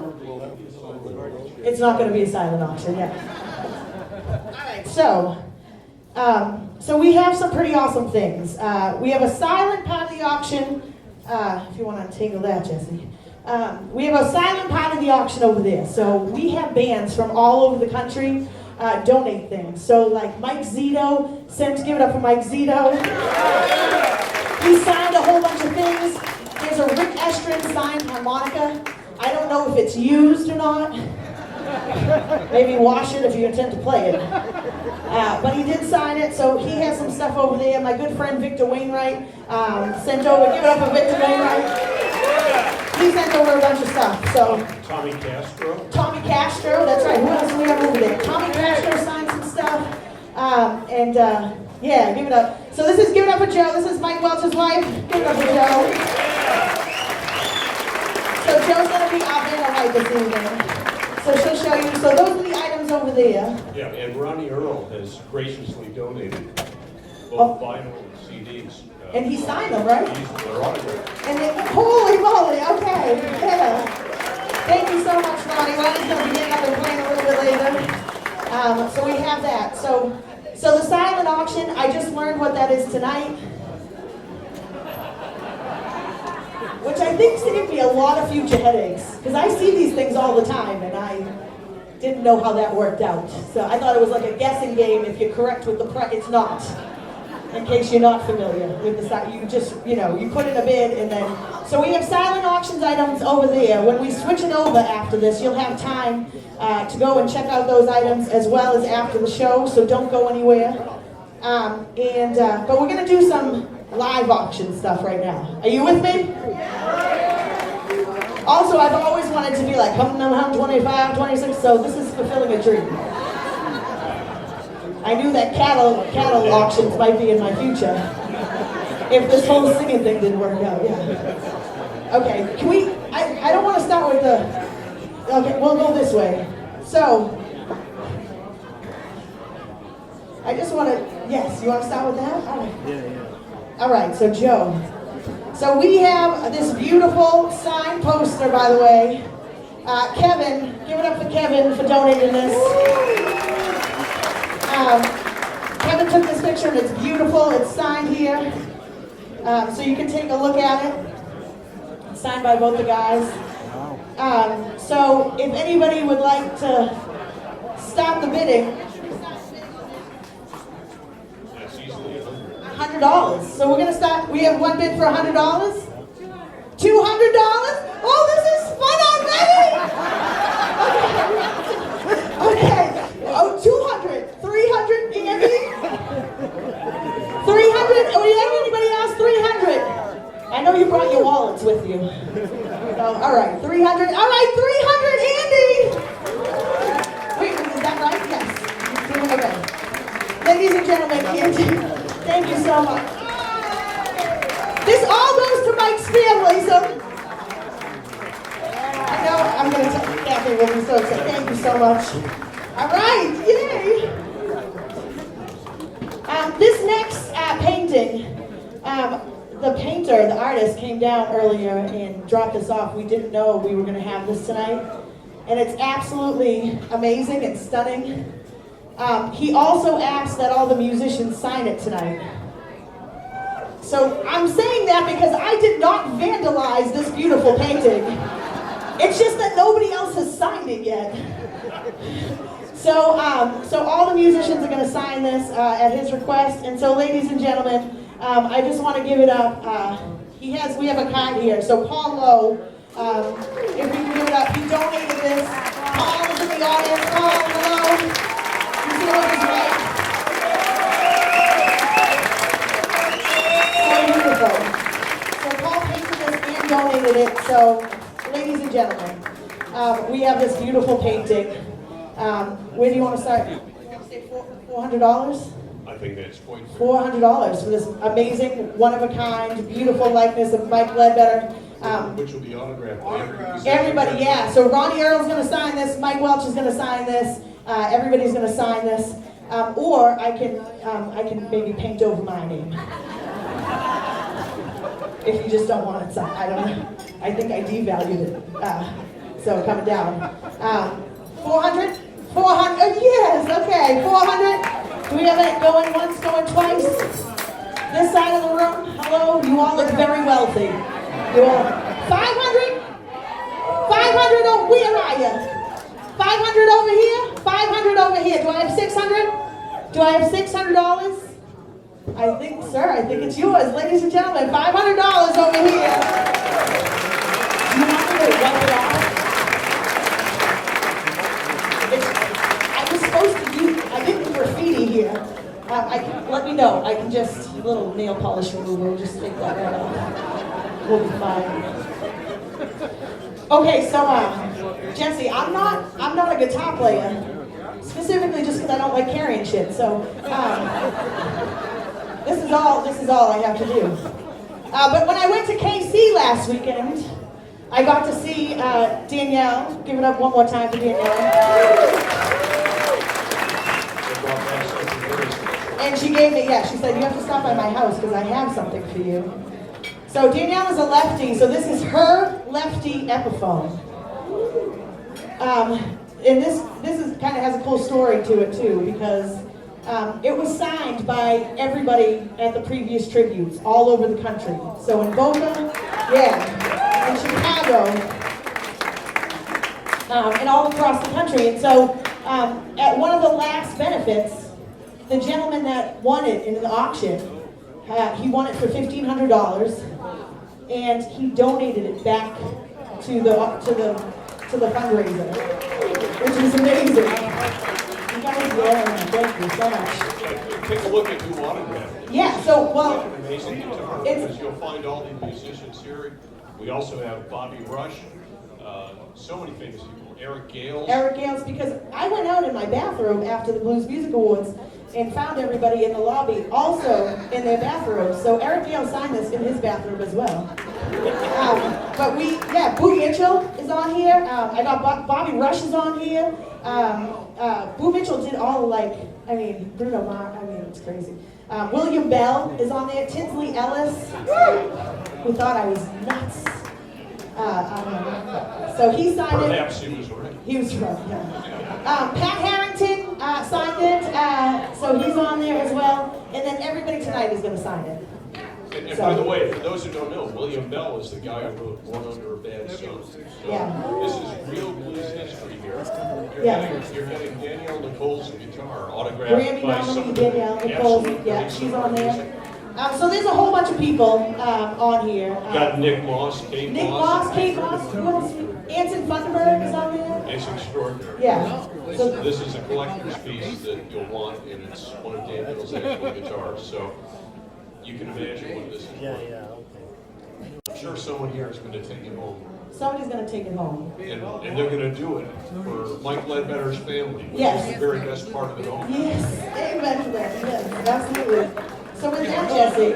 It's not going to be a silent auction, yeah. Alright, so we have some pretty awesome things. We have a silent part of the auction, if you want to untangle that, Jesse. We have a silent part of the auction over there. So we have bands from all over the country donate things. So like Mike Zito, give it up for Mike Zito. He signed a whole bunch of things. There's a Rick Estrin signed harmonica. I don't know if it's used or not. Maybe wash it if you intend to play it. But he did sign it, so he has some stuff over there. My good friend Victor Wainwright sent over. Give it up for Victor Wainwright. He sent over a bunch of stuff. So Tommy Castro. Tommy Castro, that's right. Who else do we have over there? Tommy Castro signed some stuff. Yeah, give it up. So this is Give It Up for Joe. This is Mike Welch's wife. Give it up for Joe. So Joe's going to be our banner light this evening. So she'll show you. So those are the items over there. Yeah, and Ronnie Earl has graciously donated both vinyl and CDs. And he signed them, right? They're autographed. And then, holy moly, okay. Yeah. Thank you so much, Ronnie. Ronnie's going to be getting up and playing a little bit later. So we have that. So the silent auction, I just learned what that is tonight. Which I think saved me a lot of future headaches. Because I see these things all the time, and I didn't know how that worked out. So I thought it was like a guessing game. If you're correct with the price, it's not. In case you're not familiar with the site, you just, you put in a bid and then. So we have silent auctions items over there. When we switch it over after this, you'll have time to go and check out those items as well as after the show, so don't go anywhere. But we're going to do some live auction stuff right now. Are you with me? Also, I've always wanted to be like 125, 26, so this is fulfilling a dream. I knew that cattle auctions might be in my future if this whole singing thing didn't work out. Yeah. Okay, can we? I don't want to start with the. Okay, we'll go this way. So I just want to. Yes, you want to start with that? All right. Yeah. All right. So Joe. So we have this beautiful signed poster, by the way. Kevin, give it up for Kevin for donating this. Kevin took this picture and it's beautiful. It's signed here. So you can take a look at it. It's signed by both the guys. So if anybody would like to stop the bidding, That's easily $100. So we're going to start. We have one bid for $100. $200? Oh, this is fun already! Okay. Oh, 200. 300, Andy? 300? Oh, anybody else? 300. I know you brought your wallets with you. All right, 300. All right, 300, Andy! Wait, is that right? Yes. Okay. Ladies and gentlemen, Andy, thank you so much. This all goes to Mike's family, so I know I'm going to tell Kathy will be so excited. Thank you so much. All right, yay! This next painting, the painter, the artist, came down earlier and dropped this off. We didn't know we were going to have this tonight, and it's absolutely amazing and stunning. He also asked that all the musicians sign it tonight. So I'm saying that because I did not vandalize this beautiful painting. It's just that nobody else has signed it yet. So all the musicians are going to sign this at his request. And so, ladies and gentlemen, I just want to give it up. We have a card here. So Paul Lowe, if we can give it up, he donated this. Paul is in the audience. Paul, hello. You see what he's like? So beautiful. So Paul painted this and donated it. So, ladies and gentlemen, we have this beautiful painting. Where do you want to start? You want to say $400? I think that's point $400 for this amazing, one-of-a-kind, beautiful likeness of Mike Ledbetter. Which will be autographed by Everybody, yeah. So Ronnie Earl's going to sign this. Mike Welch is going to sign this. Everybody's going to sign this. Or I can maybe paint over my name. If you just don't want it signed. I don't know. I think I devalued it. So coming down. 400? 400, yes, okay, 400. Do we have it going once, going twice? This side of the room, hello, you all look very wealthy. You all, 500? 500, oh, where are you? 500 over here, 500 over here. Do I have 600? Do I have $600? I think, sir, I think it's yours. Ladies and gentlemen, $500 over here. Do you want me to wipe it off? know, I can just, a little nail polish remover, we'll just take that right off. We'll be fine. Okay, so, Jesse, I'm not a guitar player, specifically just because I don't like carrying shit, so, this is all I have to do. But when I went to KC last weekend, I got to see Danielle. Give it up one more time for Danielle. And she gave me, she said, you have to stop by my house because I have something for you. So Danielle is a lefty, so this is her lefty Epiphone. And this is kind of has a cool story to it too, because it was signed by everybody at the previous tributes all over the country. So in Boca, in Chicago, and all across the country. And so at one of the last benefits, the gentleman that won it in the auction, he won it for $1,500, and he donated it back to the fundraiser, which is amazing. You guys, thank you so much. Take a look at who autographed it. Yeah, so, well, It's an amazing guitar, because you'll find all the musicians here. We also have Bobby Rush, so many famous people. Eric Gales, because I went out in my bathrobe after the Blues Music Awards and found everybody in the lobby also in their bathrobes. So Eric Gales signed this in his bathrobe as well. But Boo Mitchell is on here. I got Bobby Rush is on here. Boo Mitchell did all Bruno Mars, it's crazy. William Bell is on there. Tinsley Ellis, who thought I was nuts. So he signed it. Perhaps he was right. He was right, yeah. Pat Harrington signed it, so he's on there as well. And then everybody tonight is going to sign it. And by the way, for those who don't know, William Bell is the guy who wrote One Under a Bad Sun. So this is real blues history here. You're getting Danielle Nicole's guitar autographed Grammy by nominee somebody. Danielle Nicole, she's on there. So there's a whole bunch of people on here. Got Nick Moss, Kate Moss. Kate Moss, who else? Anson Funderburg is on there. It's extraordinary. Yeah. So This is a collector's piece that you'll want, and it's one of Danielle's actual guitars. So you can imagine what this is. Okay. I'm sure someone here is going to take it home. somebody's going to take it home. And they're going to do it for Mike Ledbetter's family, which Yes. is the very best part of it all. Yes, amen to that. Yes, absolutely. So with that, Jesse,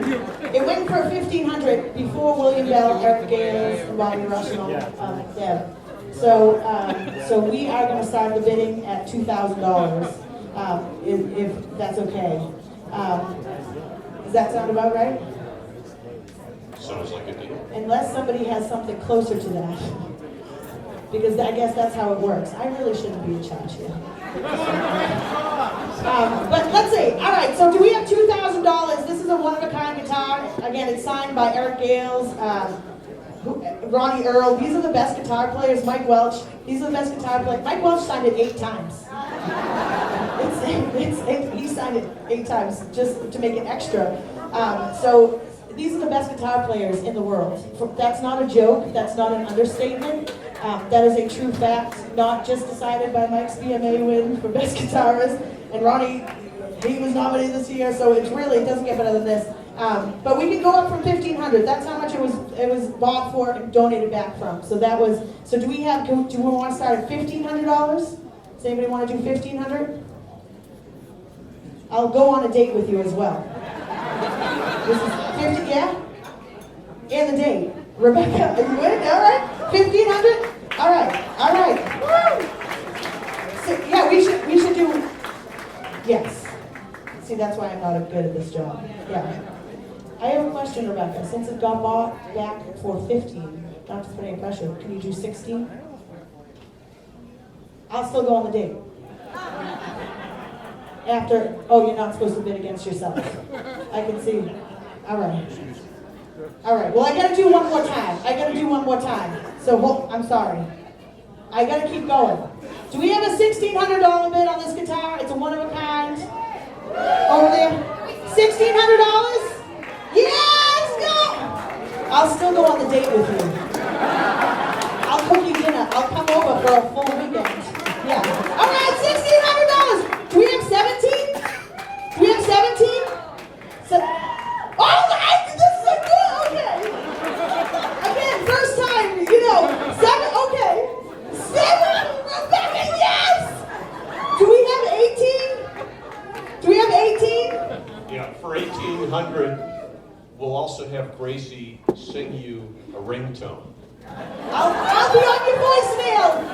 it went for $1,500 before William Bell, Eric Gales, and Bobby Rush and all them. So we are going to start the bidding at $2,000, if that's okay. Does that sound about right? Sounds like a deal. Unless somebody has something closer to that. Because I guess that's how it works. I really shouldn't be in charge here. But let's see. All right, so do we have $2,000? This is a one-of-a-kind guitar. Again, it's signed by Eric Gales, Ronnie, Earl. These are the best guitar players. Mike Welch. These are the best guitar players. Mike Welch signed it 8 times. He signed it 8 times just to make it extra. So these are the best guitar players in the world. That's not a joke. That's not an understatement. That is a true fact, not just decided by Mike's BMA win for best guitarist. And Ronnie, he was nominated this year, so it doesn't get better than this. But we can go up from $1,500. That's how much it was bought for and donated back from. So that was. So do we want to start at $1,500? Does anybody want to do $1,500? I'll go on a date with you as well. This is 50, yeah? And the date. Rebecca, are you in? All right. 1,500? All right. Woo! So, yeah, we should do, yes. See, that's why I'm not good at this job. Yeah. I have a question, Rebecca. Since it got bought back for 15, not to put any pressure, can you do 16? I'll still go on the date. After, you're not supposed to bid against yourself. I can see. All right, well, I gotta do one more time. So, I'm sorry. I gotta keep going. Do we have a $1,600 bid on this guitar? It's a one-of-a-kind. Over there. $1,600? Yeah, let's go! I'll still go on the date with you. I'll cook you dinner. I'll come over for a full weekend. Yeah. All right, $1,600. Do we have 17? Do we have 17? also have Gracie sing you a ringtone. I'll be on your voicemail.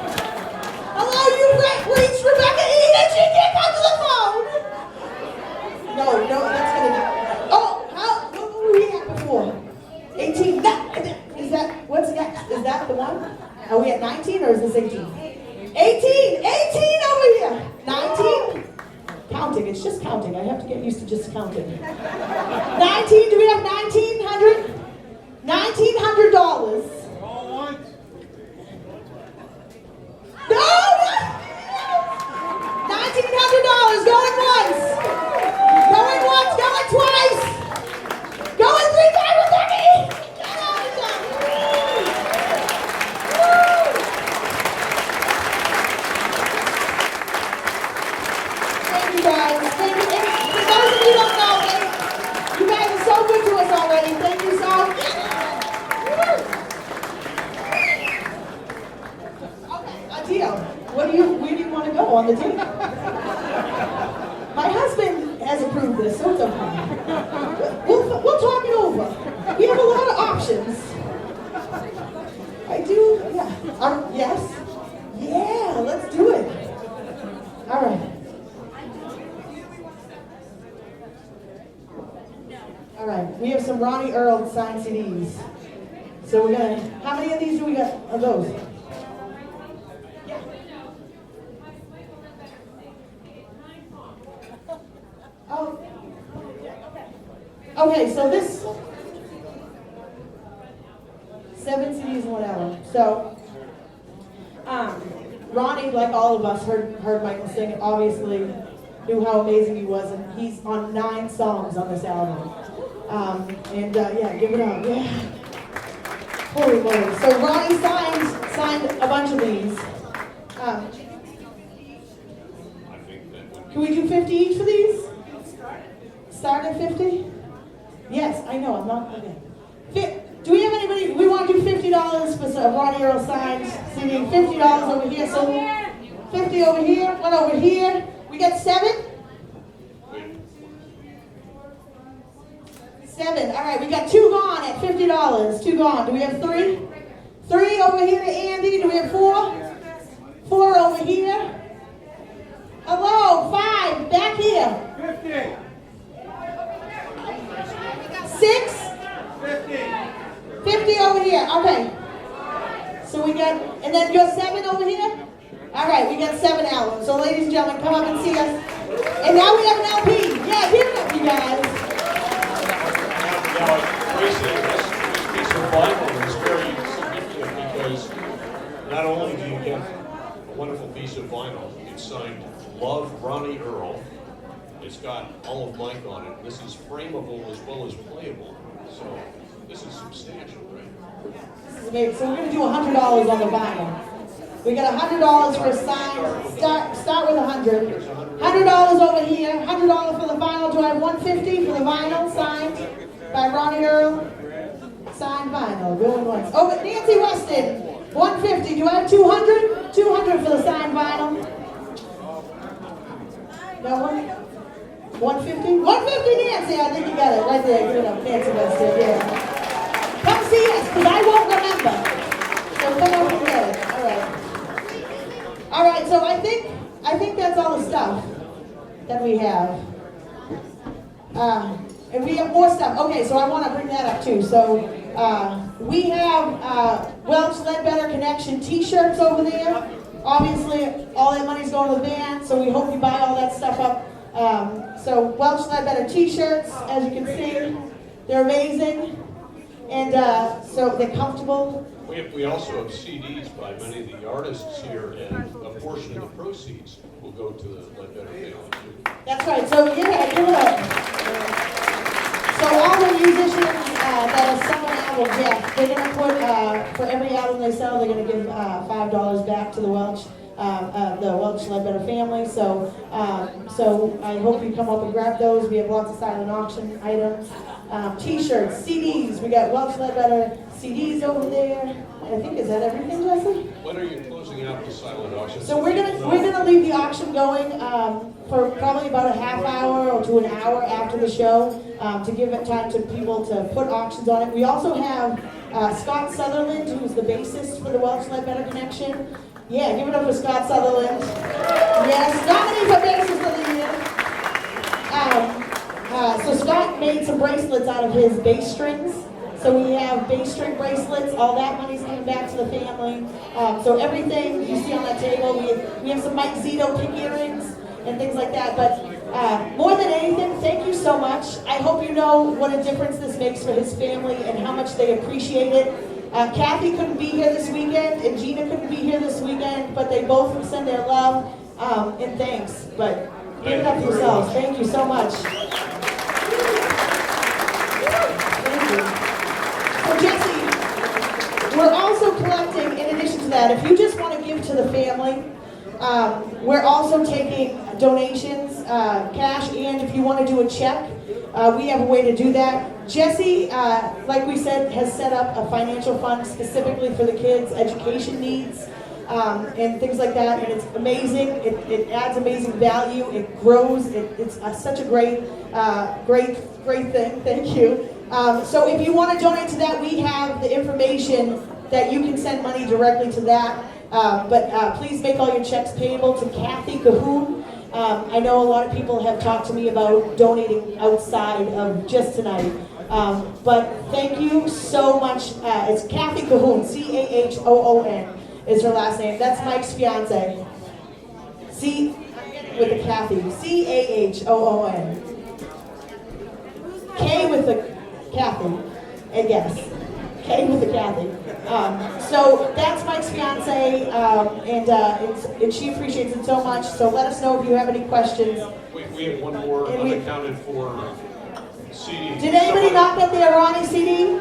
Hello, you've reached Rebecca E. and she can't come to the phone. No, that's gonna be. Oh, what were we at before? 18. Is that what's next? Is that the one? Are we at 19 or is this 18? 18 over here. 19. Counting. It's just counting. I have to get used to just counting. 19. Do we have $1,900? $1,900. No! $1,900 going once, going twice, going 3 times, Becky! Thank you guys. Thank you. And for those of you who don't know, you guys are so good to us already. Thank you so much. Okay, a deal. Where do you want to go on the date? My husband has approved this, so it's okay. We'll talk it over. We have a lot of options. I do, yeah. Yes? Yeah, let's do it. All right. All right, we have some Ronnie Earl signed CDs. So we're gonna, how many of these do we got of those? Oh. Okay, so this 7 CDs and whatever. So Ronnie, like all of us, heard Michael sing and obviously knew how amazing he was, and he's on 9 songs on this album. Yeah, give it up. Yeah. Holy moly. So Ronnie signed a bunch of these. Can we do 50 each for these? Start at 50? Yes, I know, I'm not, okay. Do we have anybody, we want to do $50 for some Ronnie Earl signed CD, $50 over here, so 50 over here, one over here. We got 7? 7, all right, we got 2 gone at $50, 2 gone. Do we have 3? 3 over here to Andy, do we have 4? 4 over here. Hello, 5, back here. 50. 6? 50 over here, okay. So we got, and then you're 7 over here? All right, we got 7 albums. So ladies and gentlemen, come up and see us. And now we have an LP. Yeah, give it up, you guys. Now, Tracy, this piece of vinyl is very significant because not only do you get a wonderful piece of vinyl, it's signed Love Ronnie Earl. It's got all of Mike on it. This is frameable as well as playable. So this is substantial, right? This is amazing. So we're going to do $100 on the vinyl. We got $100 for a sign. Start with 100. $100 over here. $100 for the vinyl. Do I have 150 for the vinyl signed by Ronnie Earl? Signed vinyl. Going once. Oh, but Nancy Weston. 150. Do I have 200? 200 for the signed vinyl. No one? 150? 150 Nancy, I think you got it right there. Give it up, Nancy Weston, yeah. Come see us, because I won't remember. So come over and get it. All right, so I think that's all the stuff that we have. And we have more stuff. Okay, so I want to bring that up too. So we have Welch Ledbetter Connection t-shirts over there. Obviously, all that money's going to the band, so we hope you buy all that stuff up. So Welch Ledbetter t-shirts, as you can see, they're amazing, and so they're comfortable. We also have CDs by many of the artists here, and a portion of the proceeds will go to the Ledbetter family too. That's right. So yeah, give it up. So all the musicians that are selling albums, yeah, they're gonna put for every album they sell, they're gonna give $5 back to the Welch Ledbetter family. So I hope you come up and grab those. We have lots of silent auction items, t-shirts, CDs. We got Welch Ledbetter CDs over there. I think, is that everything, Jesse? When are you closing out the silent auction? So we're gonna leave the auction going for probably about a half hour or to an hour after the show to give it time to people to put auctions on it. We also have Scott Sutherland, who's the bassist for the Welsh Ledbetter Connection. Yeah, give it up for Scott Sutherland. Yes, nominee for bassist of the year. So Scott made some bracelets out of his bass strings. So we have bass string bracelets. All that money's coming back to the family. So everything you see on that table, we have some Mike Zito pick earrings and things like that. But more than anything, thank you so much. I hope you know what a difference this makes for his family and how much they appreciate it. Kathy couldn't be here this weekend, and Gina couldn't be here this weekend, but they both would send their love and thanks. But give it up for yourselves. Thank you so much. Thank you. So Jesse, we're also collecting, in addition to that, if you just want to give to the family, we're also taking donations, cash, and if you want to do a check, we have a way to do that. Jesse, like we said, has set up a financial fund specifically for the kids' education needs and things like that, and it's amazing. It adds amazing value. It grows. It's such a great thing. Thank you. So if you want to donate to that, we have the information that you can send money directly to that. But please make all your checks payable to Kathy Cahoon. I know a lot of people have talked to me about donating outside of just tonight. But thank you so much. It's Kathy Cahoon, C-A-H-O-O-N is her last name. That's Mike's fiance. With the Kathy, C-A-H-O-O-N. K with the Kathy, and yes, K with the Kathy. So that's Mike's fiance, and she appreciates it so much. So let us know if you have any questions. We have one more unaccounted for CD. Did anybody not get their Ronnie CD?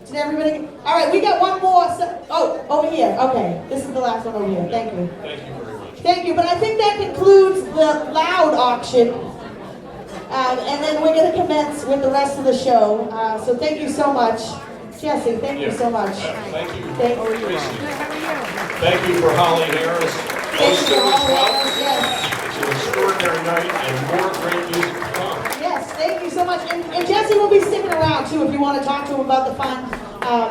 Did everybody? All right, we got one more. Over here. Okay, this is the last one over here. Thank you. Thank you very much. Thank you. But I think that concludes the loud auction. And then we're going to commence with the rest of the show. So thank you so much. Jesse, thank you so much. Thank you. Thank you. Thank you for Holly Harris. Thank you for Holly Harris, yes. It's an extraordinary night and more great music to come. Yes, thank you so much. And Jesse will be sticking around too if you want to talk to him about the fund.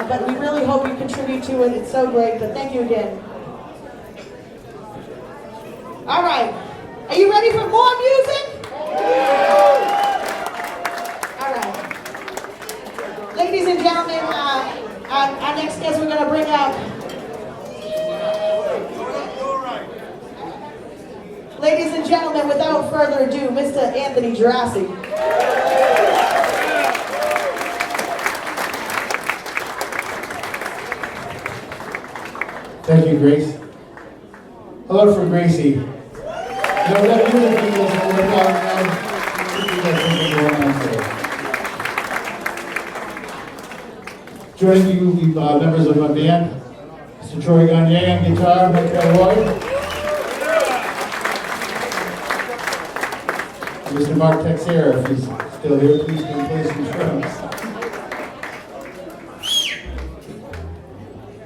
But we really hope you contribute to it. It's so great. But thank you again. All right. Are you ready for more music? All right. Ladies and gentlemen, our next guest we're going to bring up. Ladies and gentlemen, without further ado, Mr. Anthony Gerasi. Thank you, Grace. Hello from Gracie. That music thing doesn't work out now. You got something going on today. Joining you, members of my band, Mr. Troy Gagne on guitar, Mike Roy. Mr. Mark Texera, if he's still here, please come play some drums.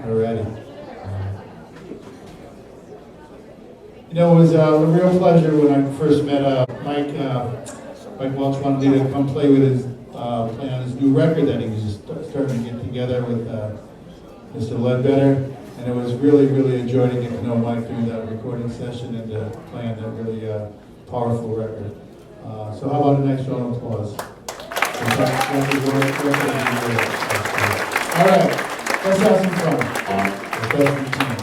Alrighty. You know, it was a real pleasure when I first met Mike. Mike Welch wanted me to come play with his play on his new record that he was just starting to get together with Mr. Ledbetter, and it was really, really enjoying to get to know Mike through that recording session and playing that really powerful record. So how about a nice round of applause? All right, let's have some fun. Let's have some fun.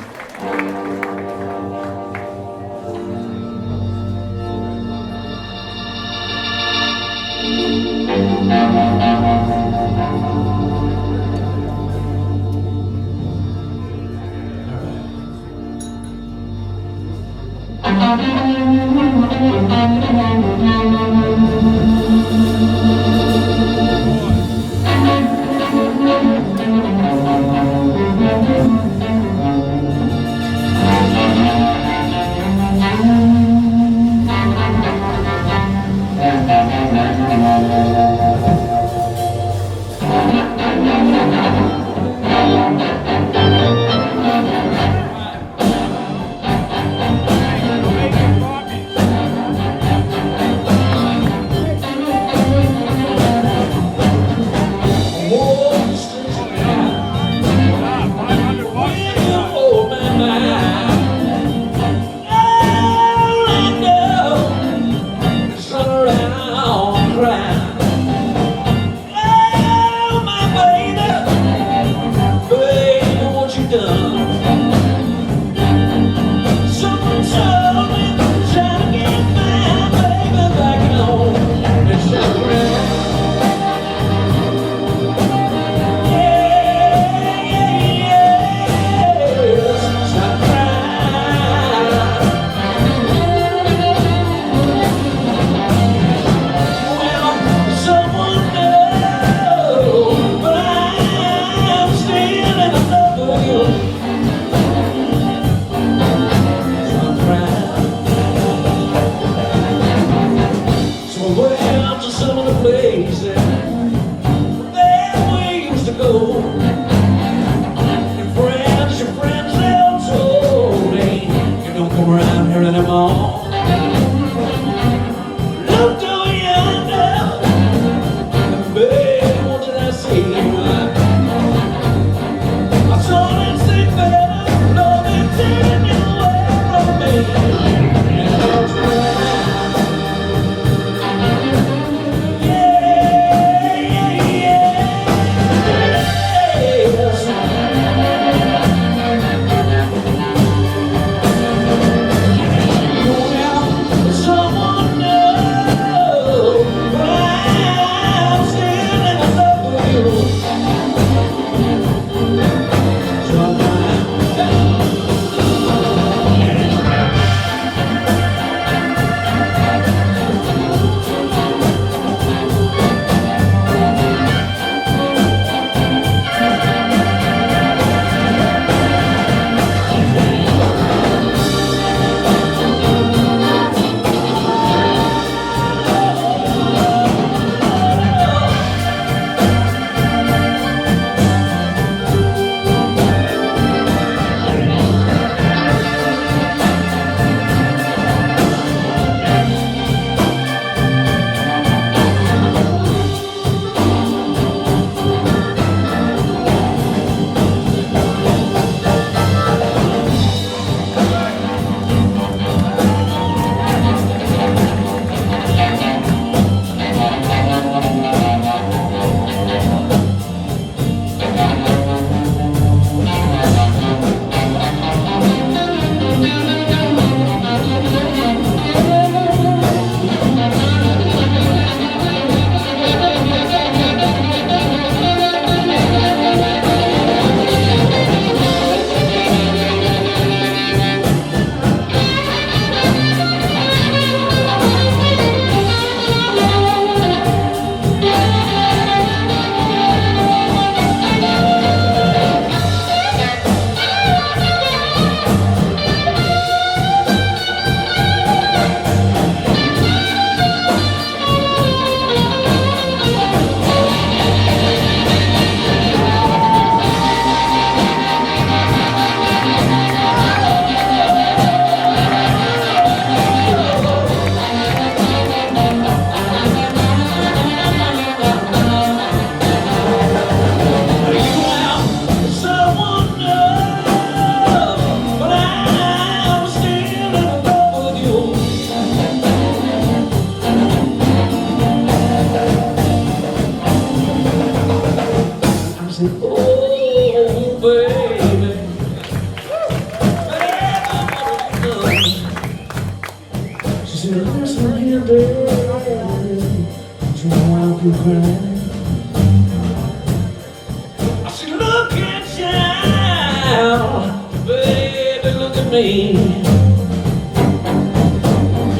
baby. She said, listen here, baby, don't you want to cry? I said, look at you, baby, look at me.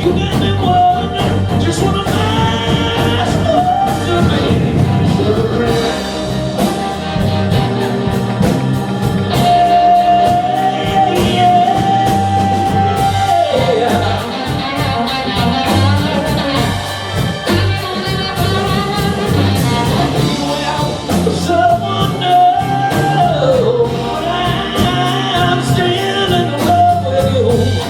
You got me wondering just what am I supposed to be? Someone knows I'm still in love with you.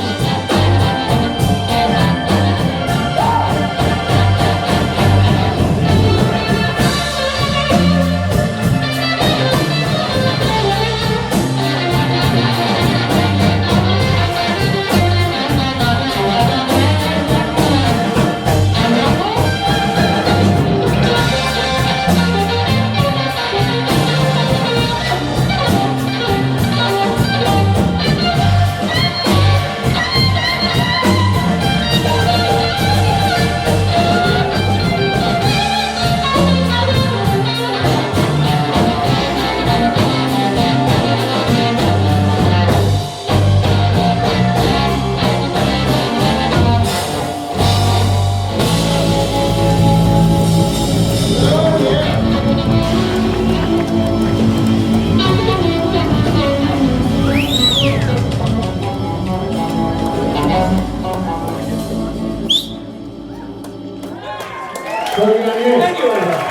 Thank you.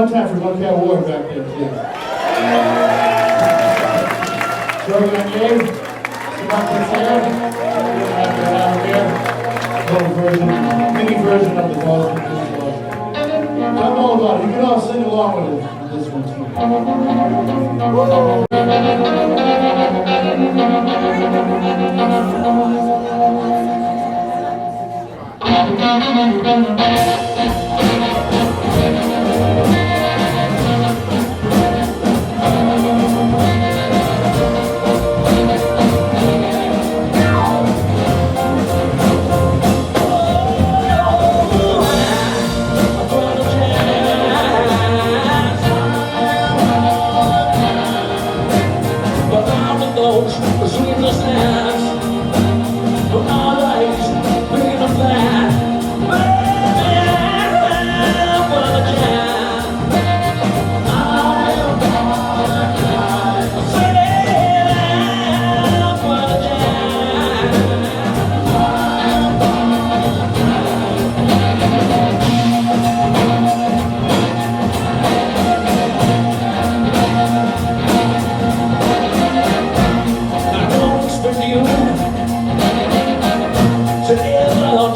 One time for One Cat Ward back there, please. Joey Onier, Sebastian Singer, little version, mini version of the Boston Blues. Tell them all about it. You can all sing along with it. This one too.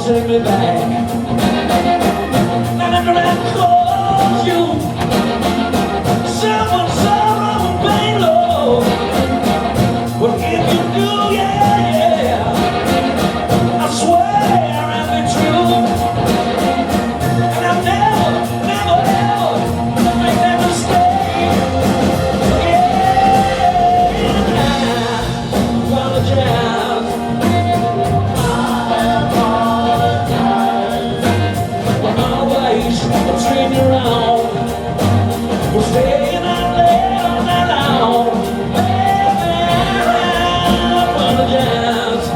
Take me back. And after I close you, someone sorrow and pain low. What if you do, yeah, I swear I'll be true. And I'll never, never, ever make that mistake. Yeah, I apologize. Turn around, we're staying out there all night long. Baby, I apologize.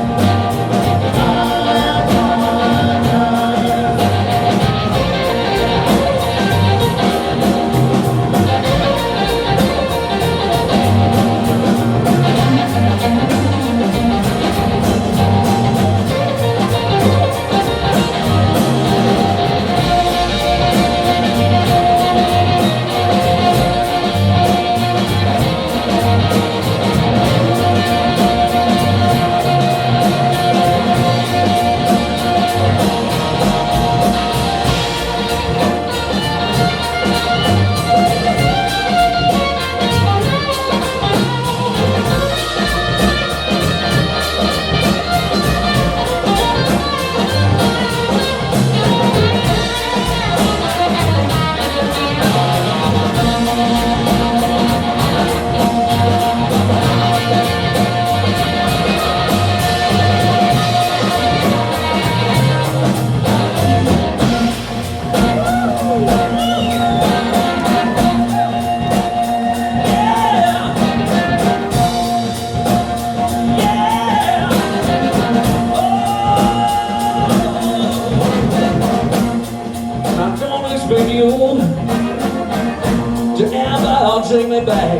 Take me back.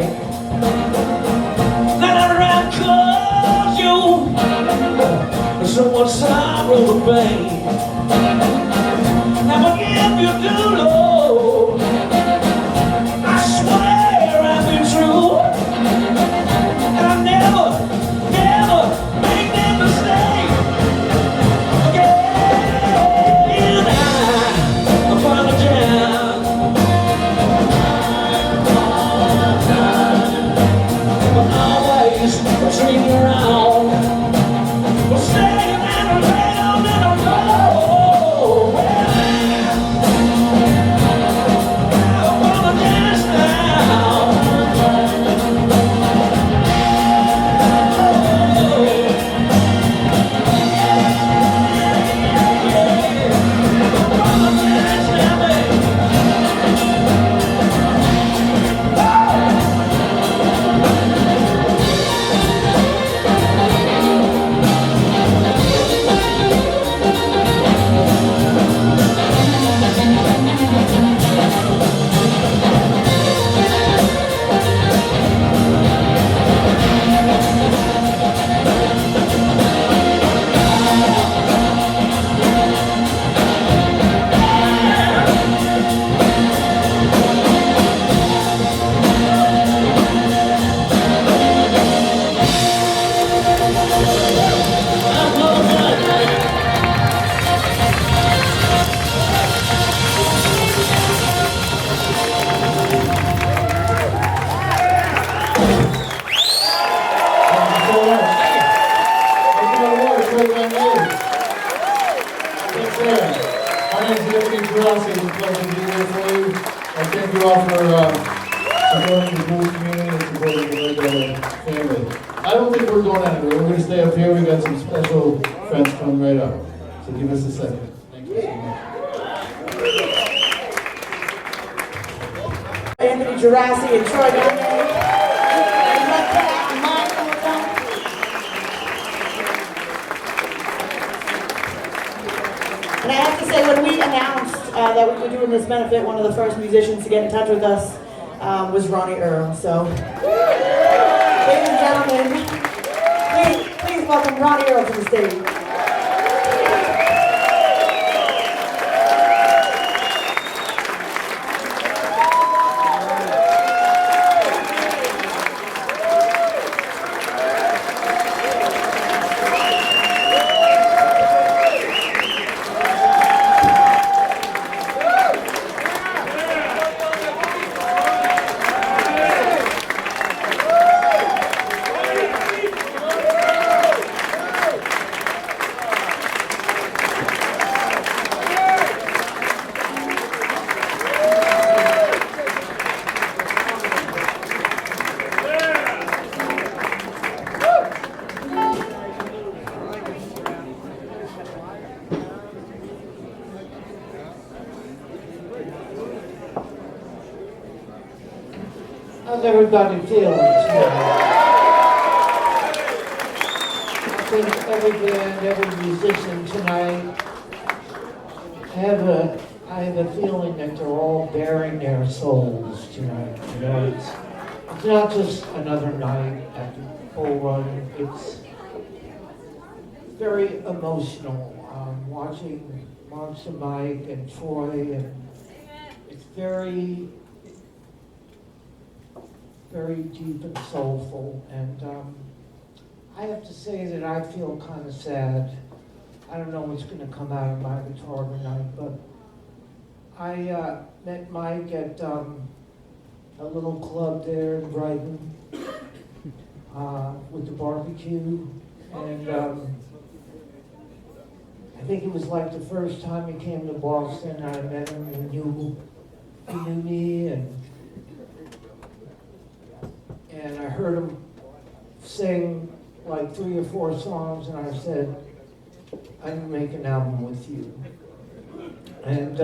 Then I ran close you. Someone sorrow and pain. Now what if you do, Lord? I swear I'll be true. And I'll never, never make that mistake. Yeah, and I apologize. Turn around, we're staying out of town in a row. stay up here. We got some special friends coming right up. So give us a second. Thank you so much. Anthony Gerasi and Troy Ronnie. And Ledbetter and Mike on the front. And I have to say, when we announced that we were doing this benefit, one of the first musicians to get in touch with us was Ronnie Earl. So, ladies and gentlemen, please welcome Ronnie Earl to the stage. How's everybody feeling tonight? I think every band, every musician tonight, I have a feeling that they're all bearing their souls tonight. You know, it's not just another night at the Bull Run. It's very emotional. Watching Marks and Mike and Troy, and it's very deep and soulful, and I have to say that I feel kind of sad. I don't know what's going to come out of my guitar tonight, but I met Mike at a little club there in Brighton with the barbecue, and I think it was like the first time he came to Boston. I met him, and he knew me, and I heard him sing like 3 or 4 songs, and I said, I can make an album with you. And,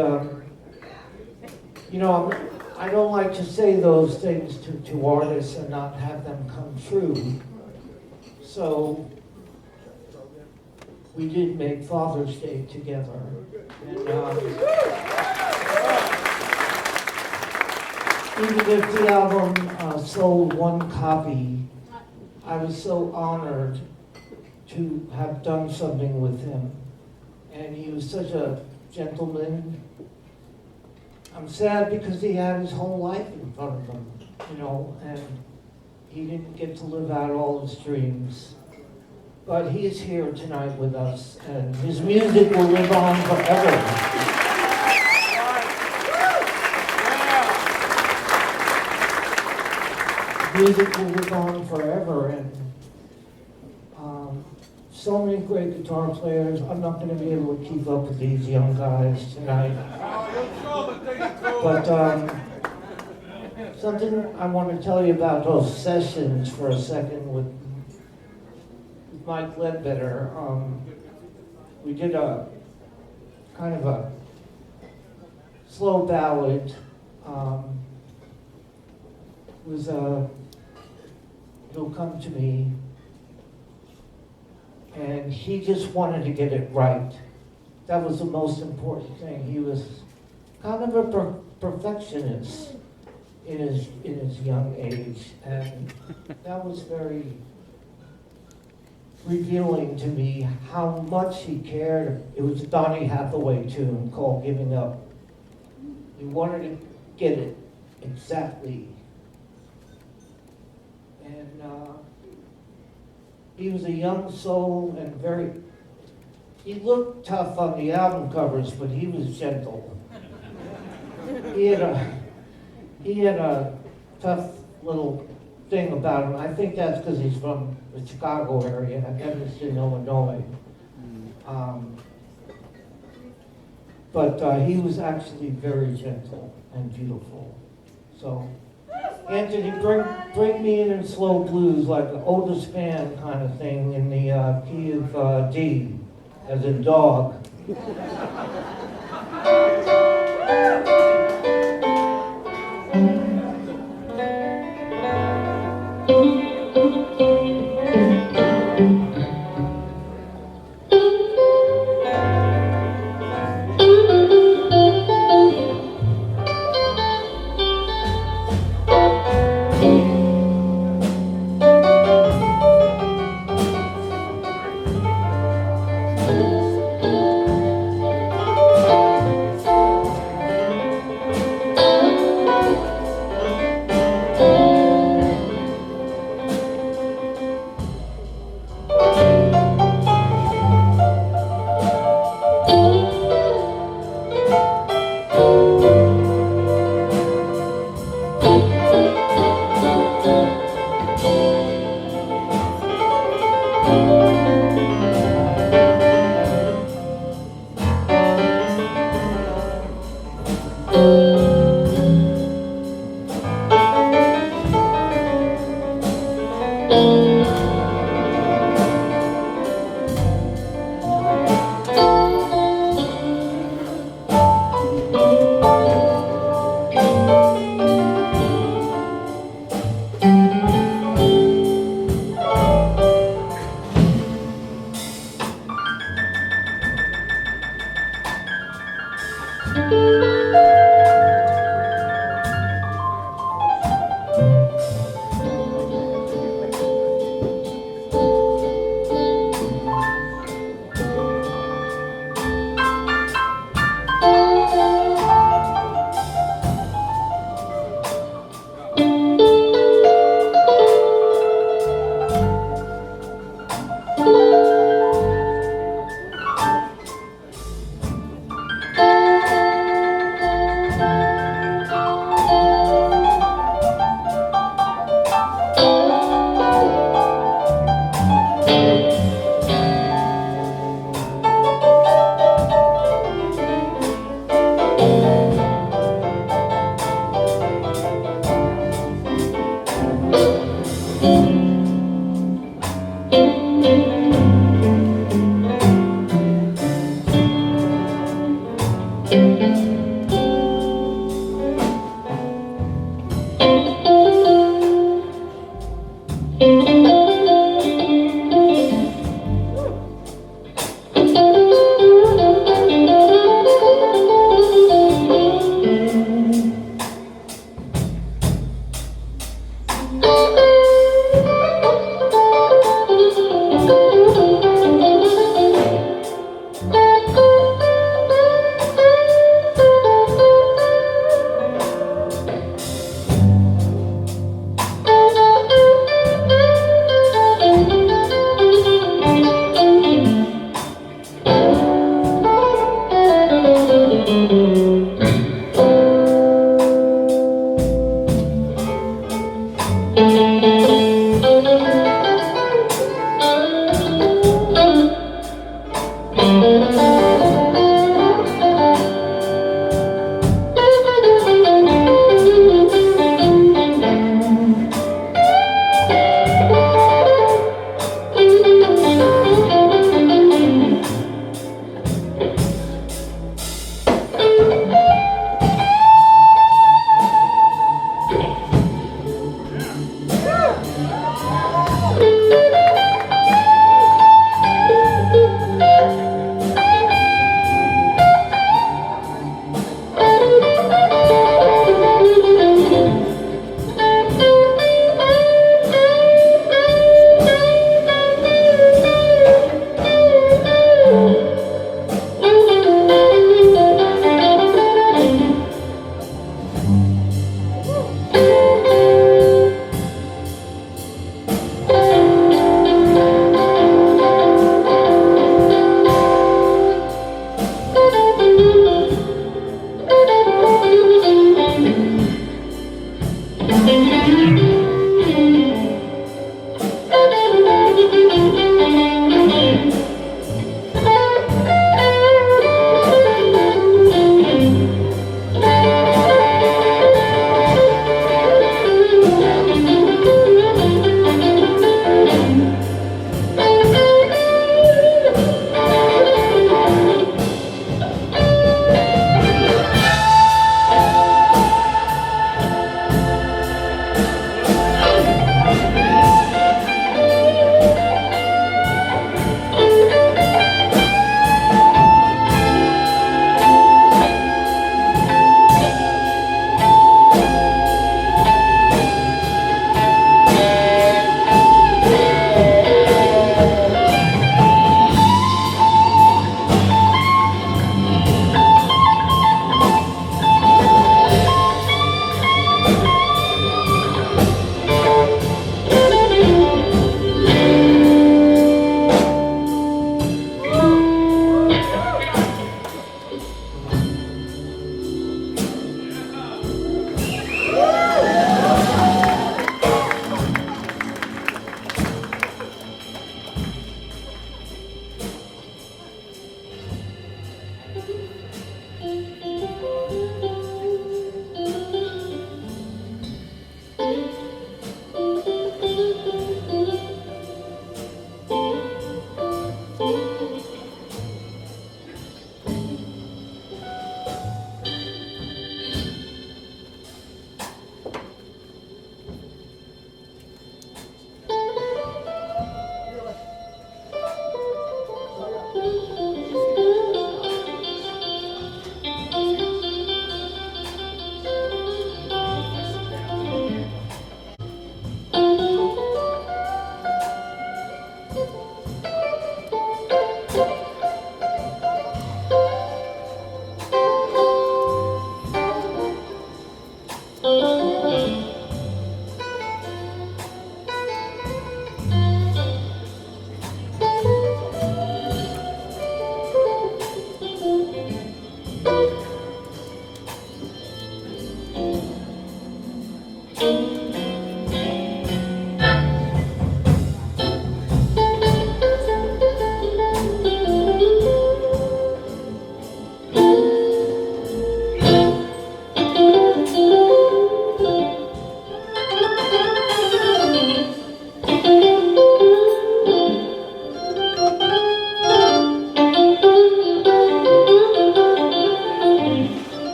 you know, I don't like to say those things to artists and not have them come true. So we did make Father's Day together. And, even if the album sold 1 copy, I was so honored to have done something with him. And he was such a gentleman. I'm sad because he had his whole life in front of him, you know, and he didn't get to live out all his dreams. But he is here tonight with us, and his music will live on forever. Music will live on forever, and so many great guitar players. I'm not going to be able to keep up with these young guys tonight. But something I want to tell you about those sessions for a second with Mike Ledbetter. We did a kind of a slow ballad. It was You'll Come to Me, and he just wanted to get it right. That was the most important thing. He was kind of a perfectionist in his young age, and that was very revealing to me how much he cared. It was a Donny Hathaway tune called Giving Up. He wanted to get it exactly. And he was a young soul and he looked tough on the album covers, but he was gentle. He had a tough little thing about him. I think that's because he's from the Chicago area, Evanston, Illinois. But he was actually very gentle and beautiful. So Anthony, bring me in slow blues, like the oldest man kind of thing, in the key of D, as in dog.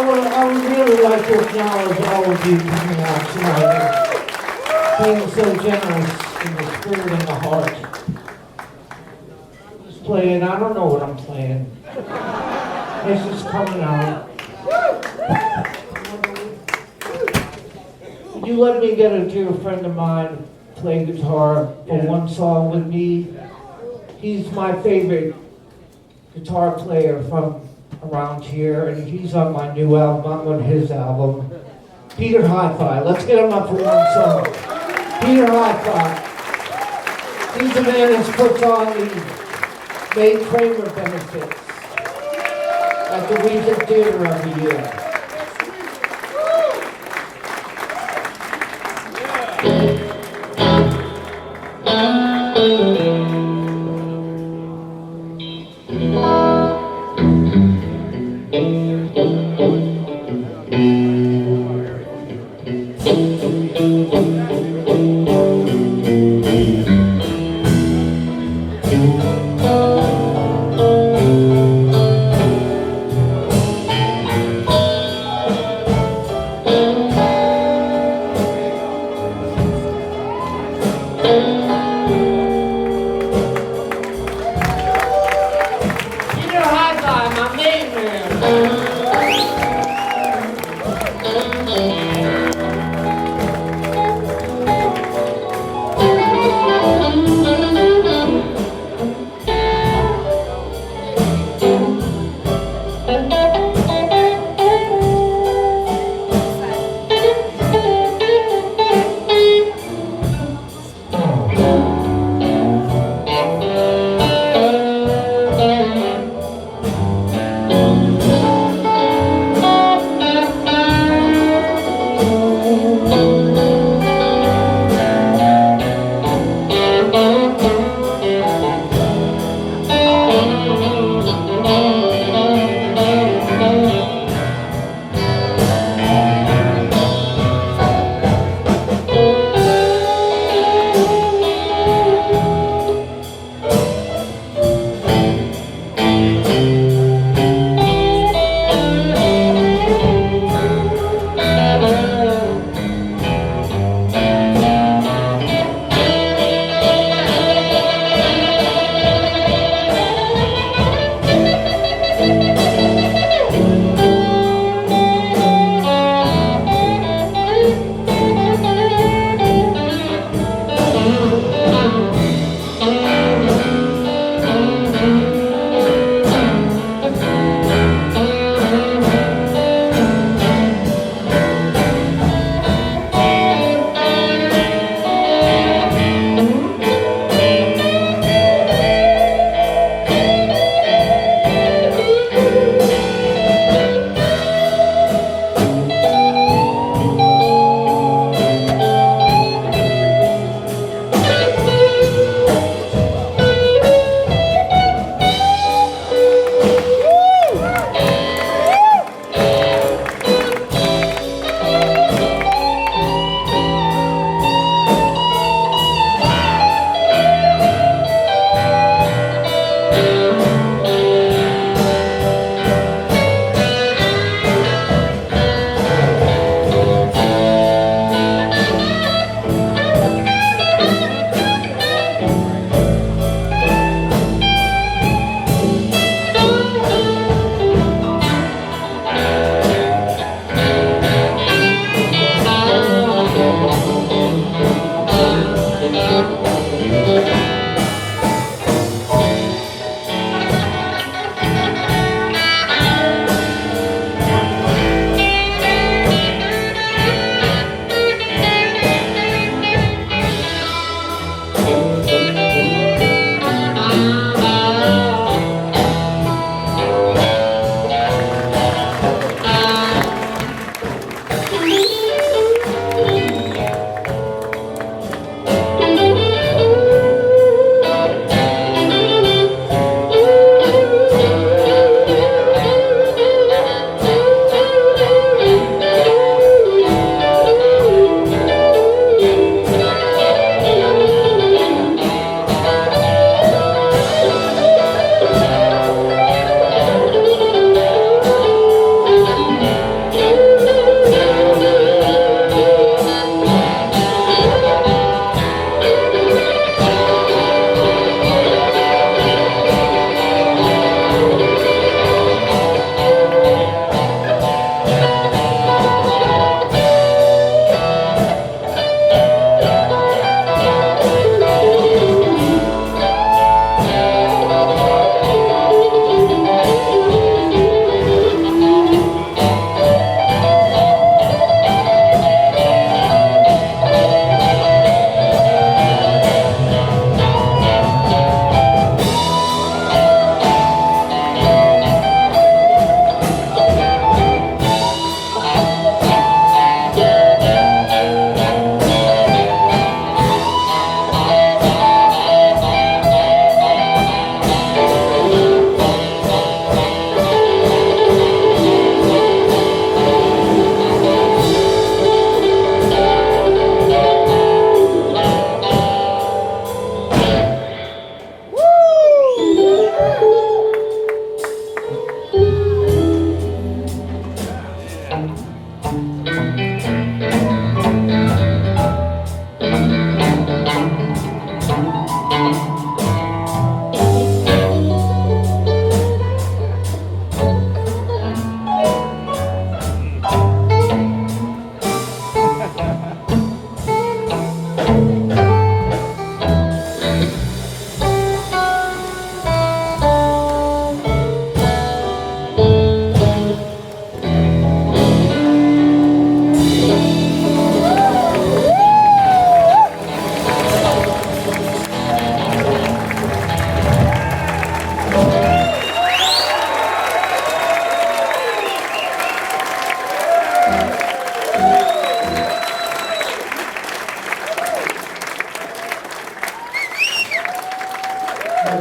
I would really like to acknowledge all of you coming out tonight, being so generous in the spirit and the heart. Just playing, I don't know what I'm playing. It's just coming out. Would you let me get a dear friend of mine play guitar for one song with me? He's my favorite guitar player from around here, and he's on my new album. I'm on his album. Peter Hi-Fi. Let's get him up for one song. Peter Hi-Fi. He's the man that puts on the May Kramer benefits at the Regent Theater every year.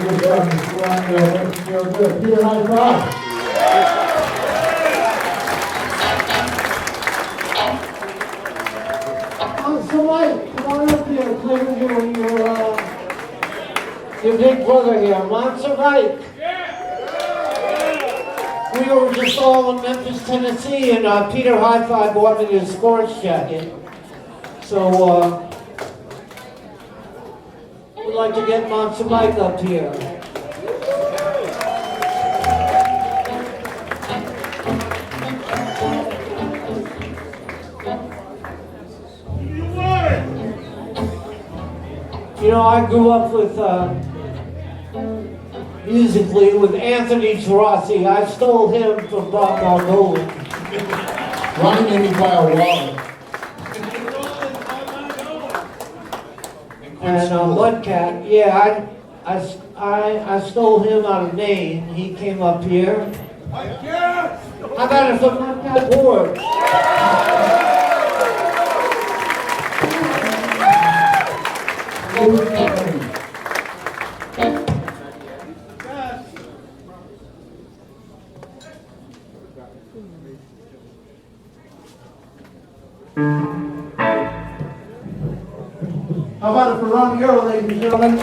my good friend, Ronnie. Feel good. Peter, high five. So Mike, come on up here, play with your big brother here, Monster Mike. We were just all in Memphis, Tennessee, and Peter High Five bought me this sports jacket. So, we'd like to get Monster Mike up here. You know, I grew up with, musically with Anthony Tarassi. I stole him from Bob Margolin. Ronnie made me buy a wallet. And Mudcat, yeah, I stole him out of Maine. He came up here. How about it for Mudcat Ward? How about it for Ronnie Earl, ladies and gentlemen?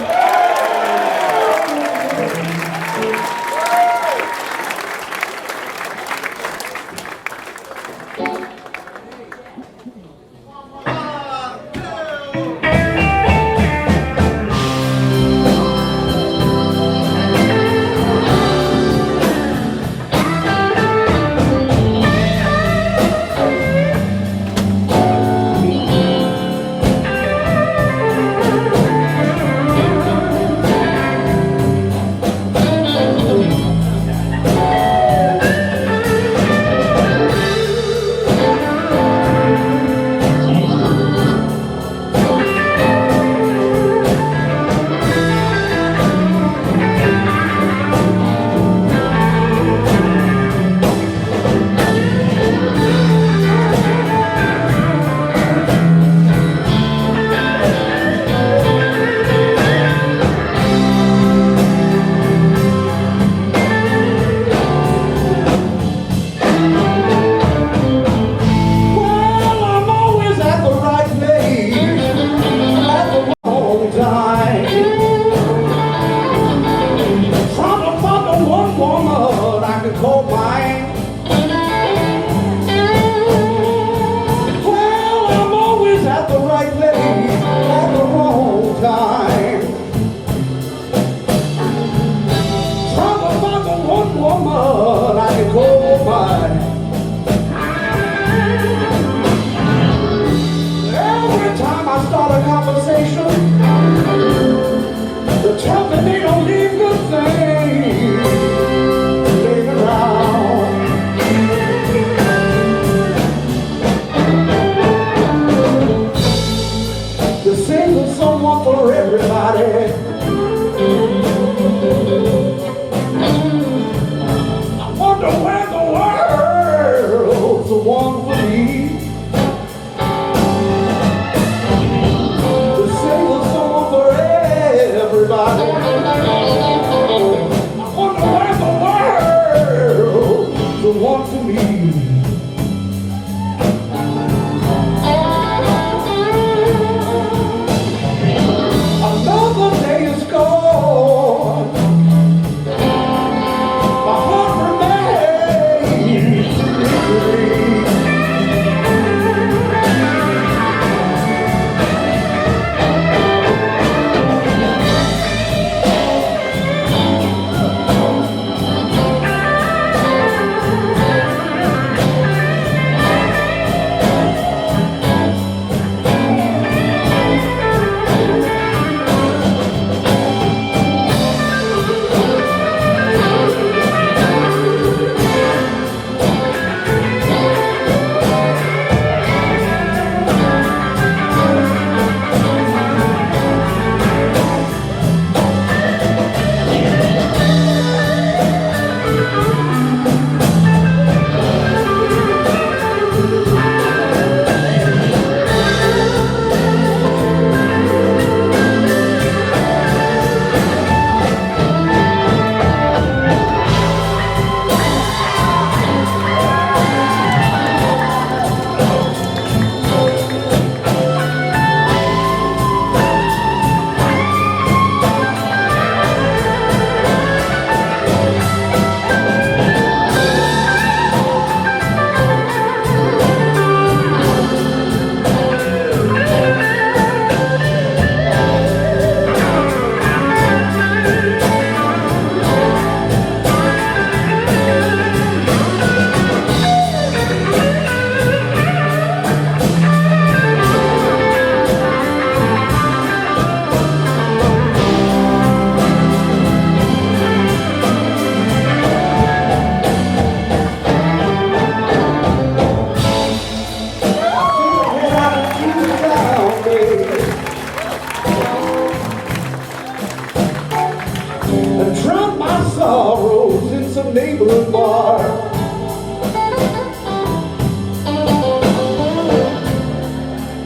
some neighborhood bar.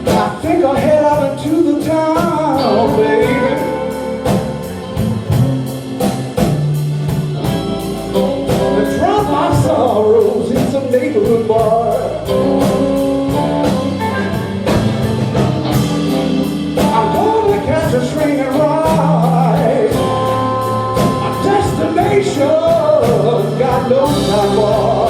I think I'll head out into the town, baby. And drown my sorrows in some neighborhood bar. I'm gonna catch a train and ride. My destination, God knows how far.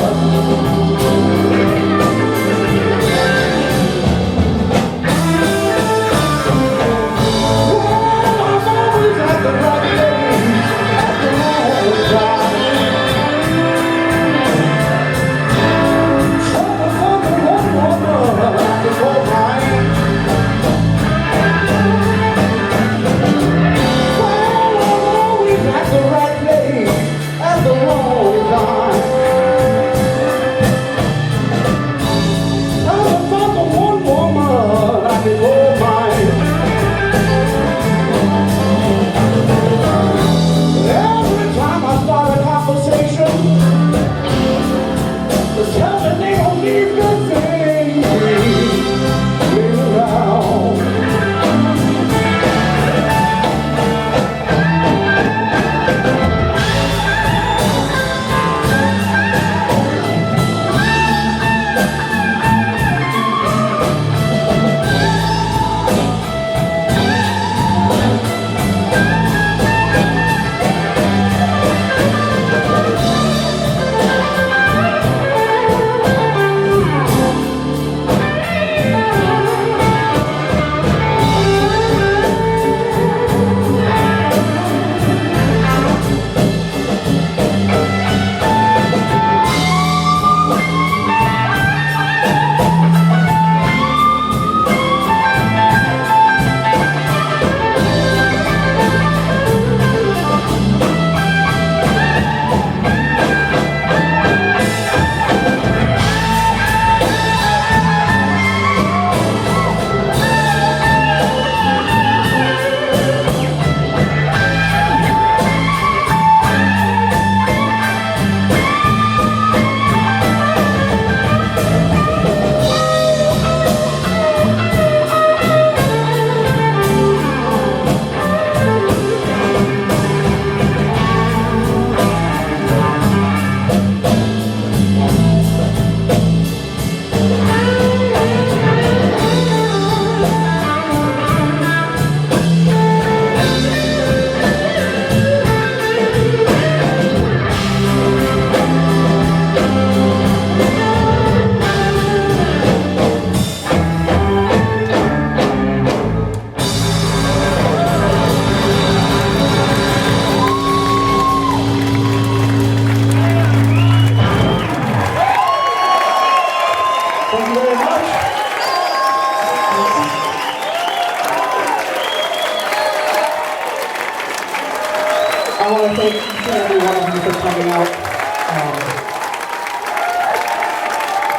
I want to thank each and every one of you for coming out.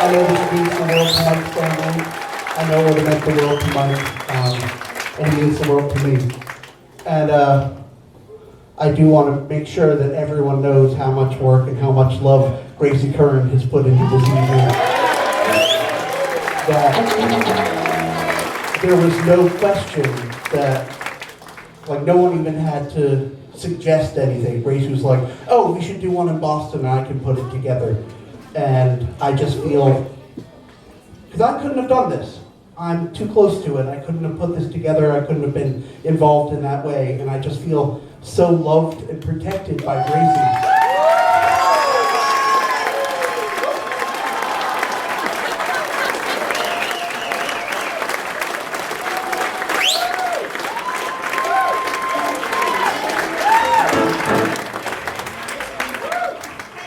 I know this means the world to Mike's family. I know it meant the world to Mike, and it means the world to me. And I do want to make sure that everyone knows how much work and how much love Gracie Curran has put into this evening. That there was no question that, like, no one even had to suggest anything. Gracie was like, oh, we should do one in Boston and I can put it together. And I just feel, because I couldn't have done this. I'm too close to it. I couldn't have put this together. I couldn't have been involved in that way. And I just feel so loved and protected by Gracie.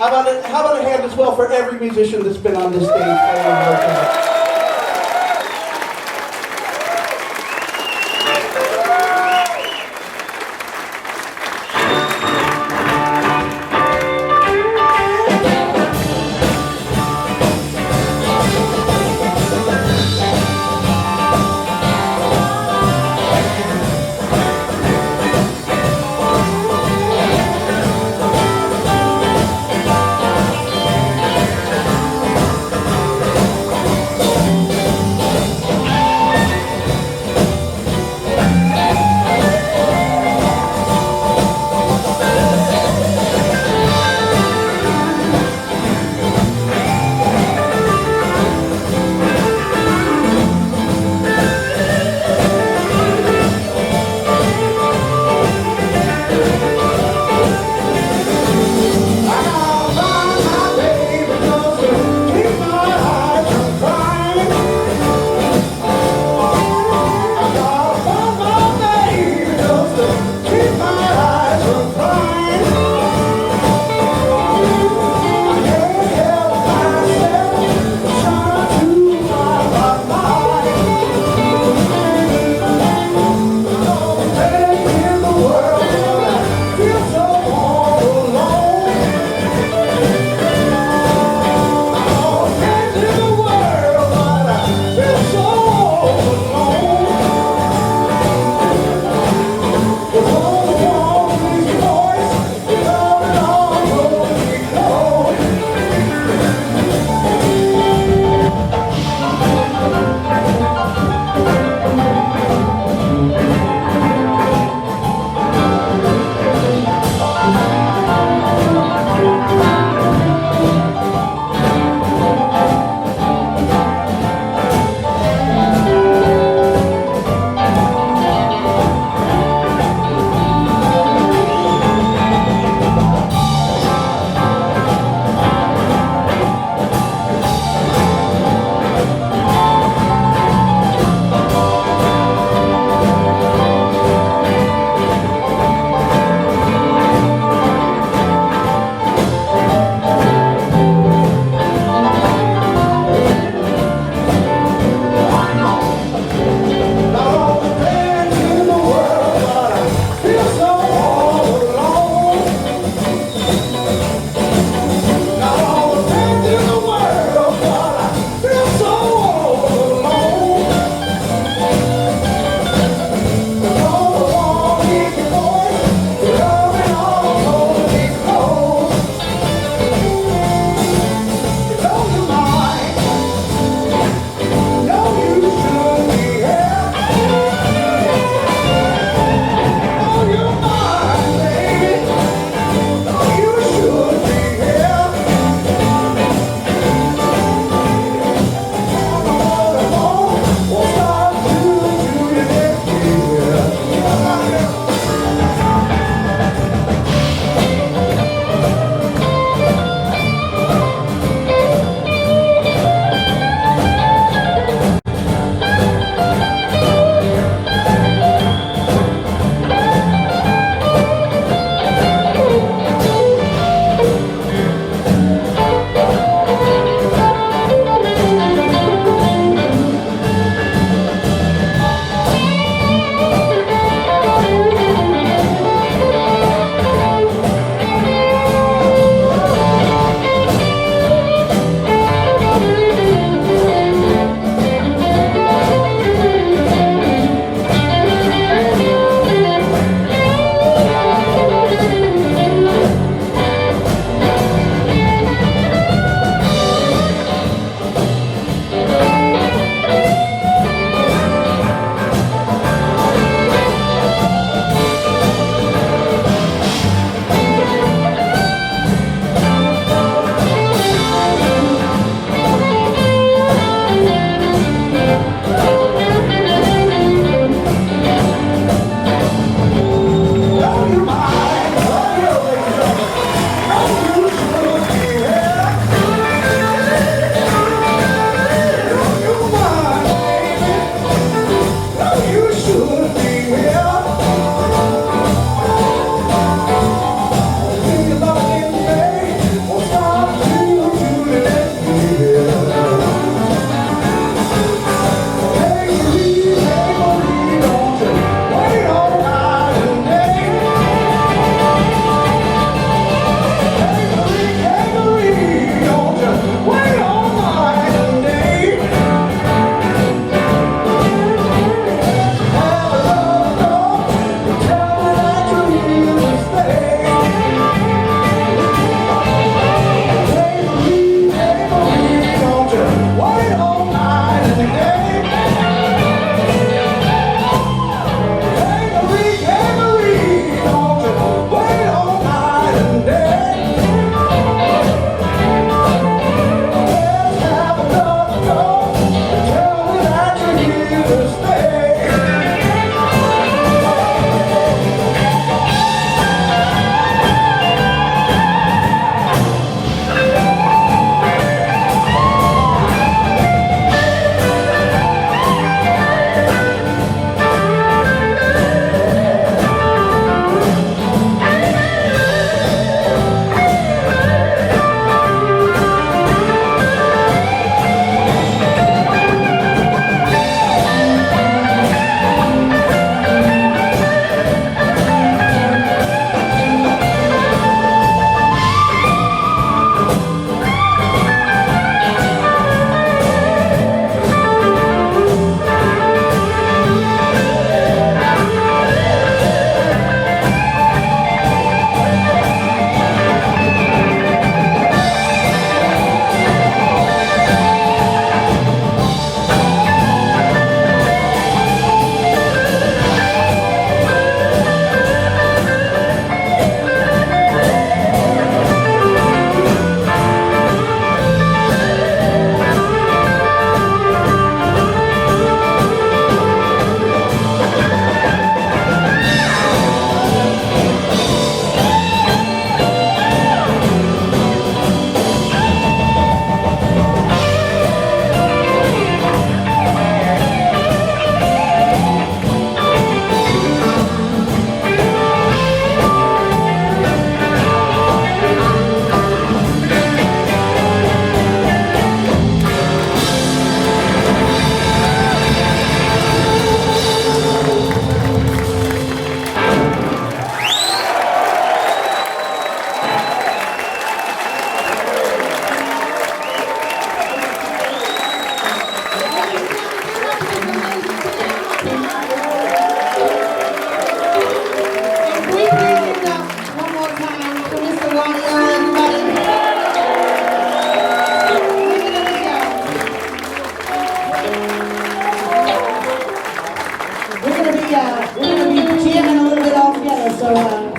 How about a hand as well for every musician that's been on this stage playing the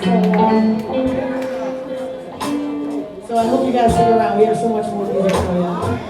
So I hope you guys stick around. We have so much more music for you.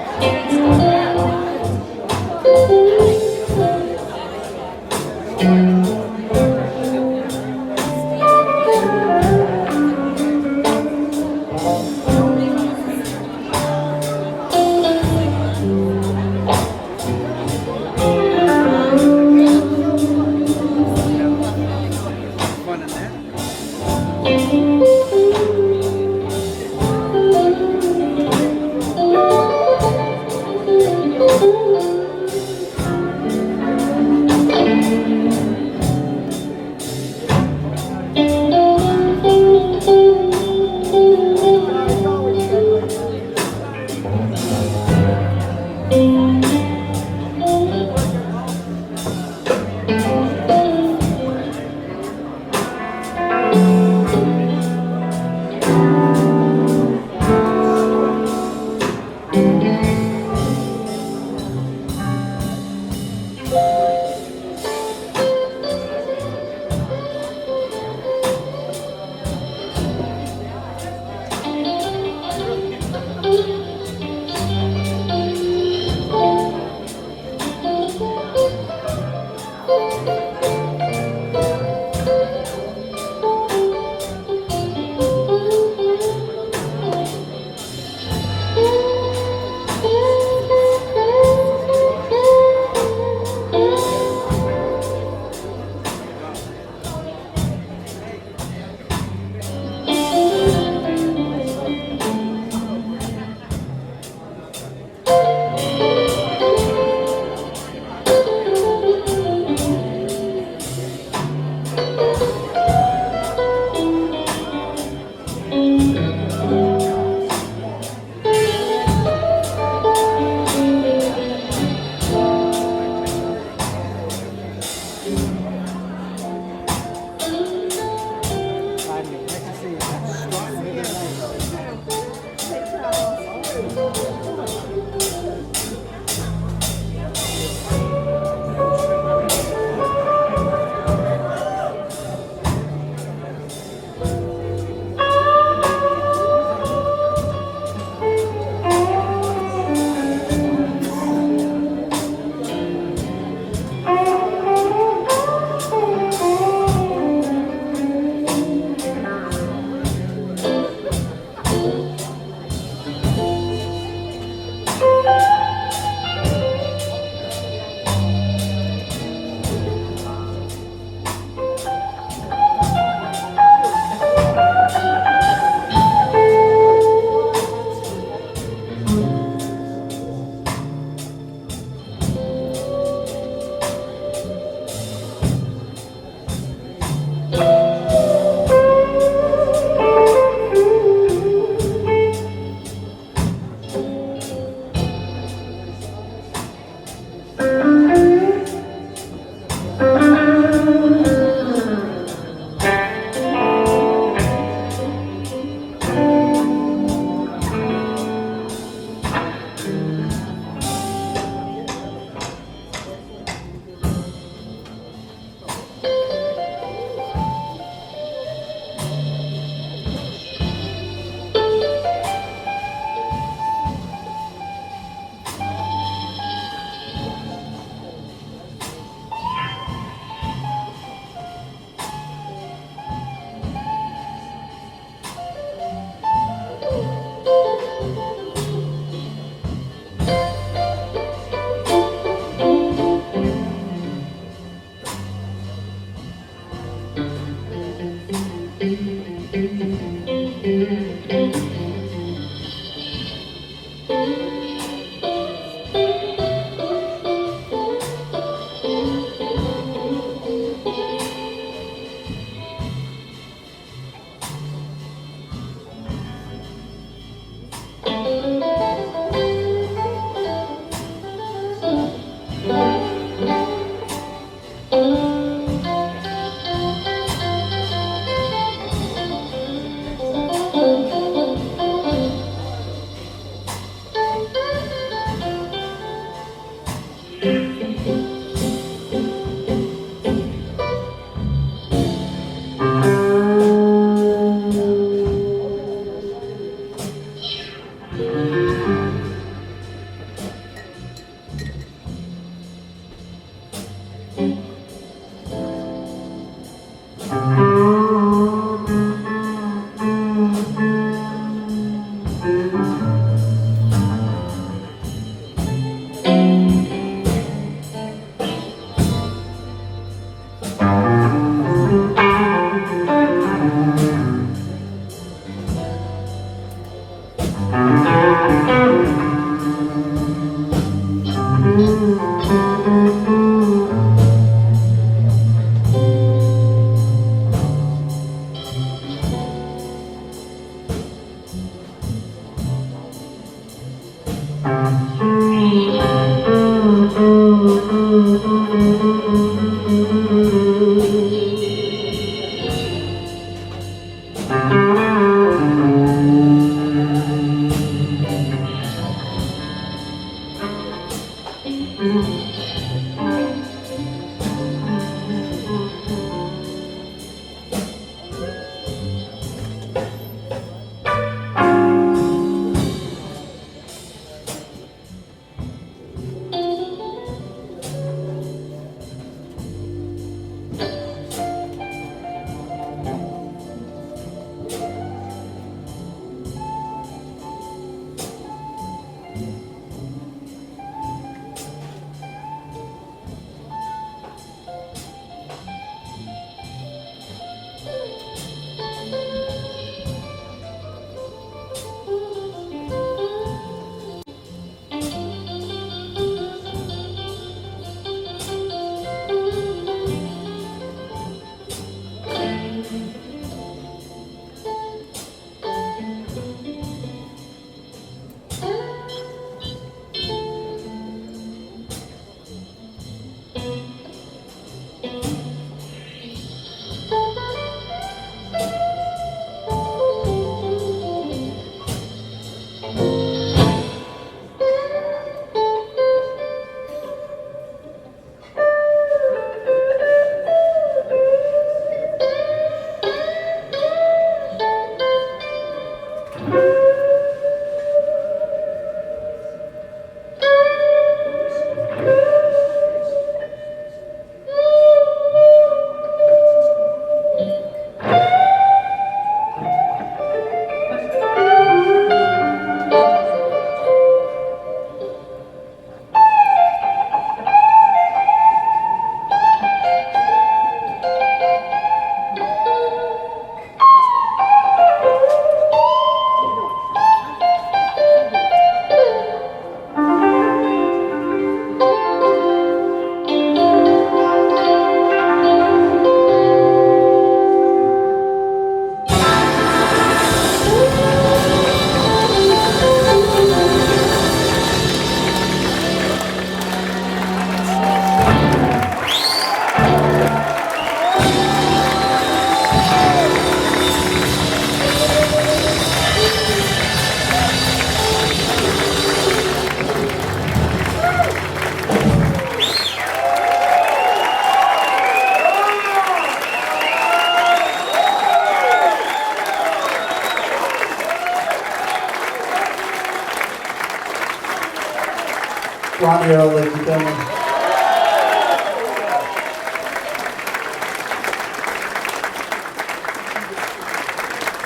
Ronnie, Earl, ladies and gentlemen.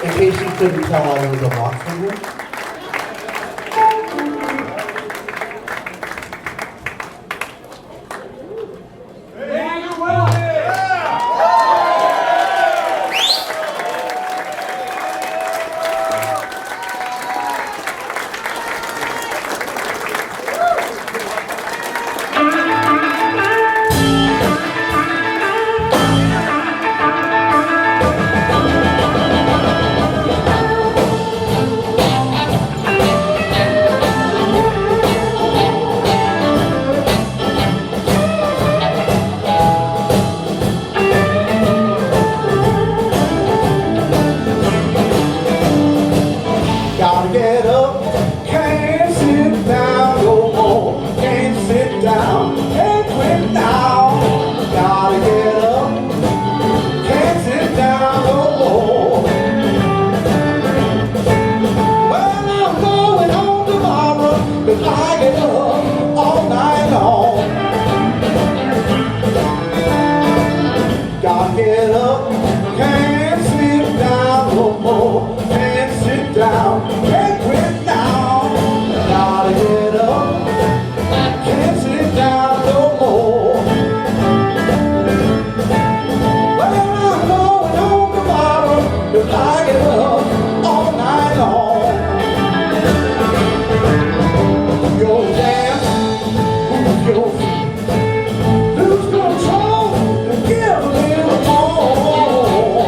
In case you couldn't tell, I was a rock singer. Gotta get up, can't sit down no more. Can't sit down, can't quit now. Gotta get up, can't sit down no more. Well, I'm going home tomorrow, 'cause I get up all night long. Gotta get up, can't sit down no more. Can't sit down, can't quit now. Gotta get up, can't sit down no more. Well, I'm going home tomorrow, 'cause I get up all night long. Your dance, move your feet, lose control, and give a little more.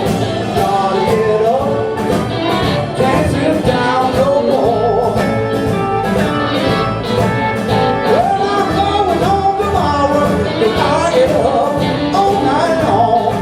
Gotta get up, can't sit down no more. Well, I'm going home tomorrow, 'cause I get up all night long.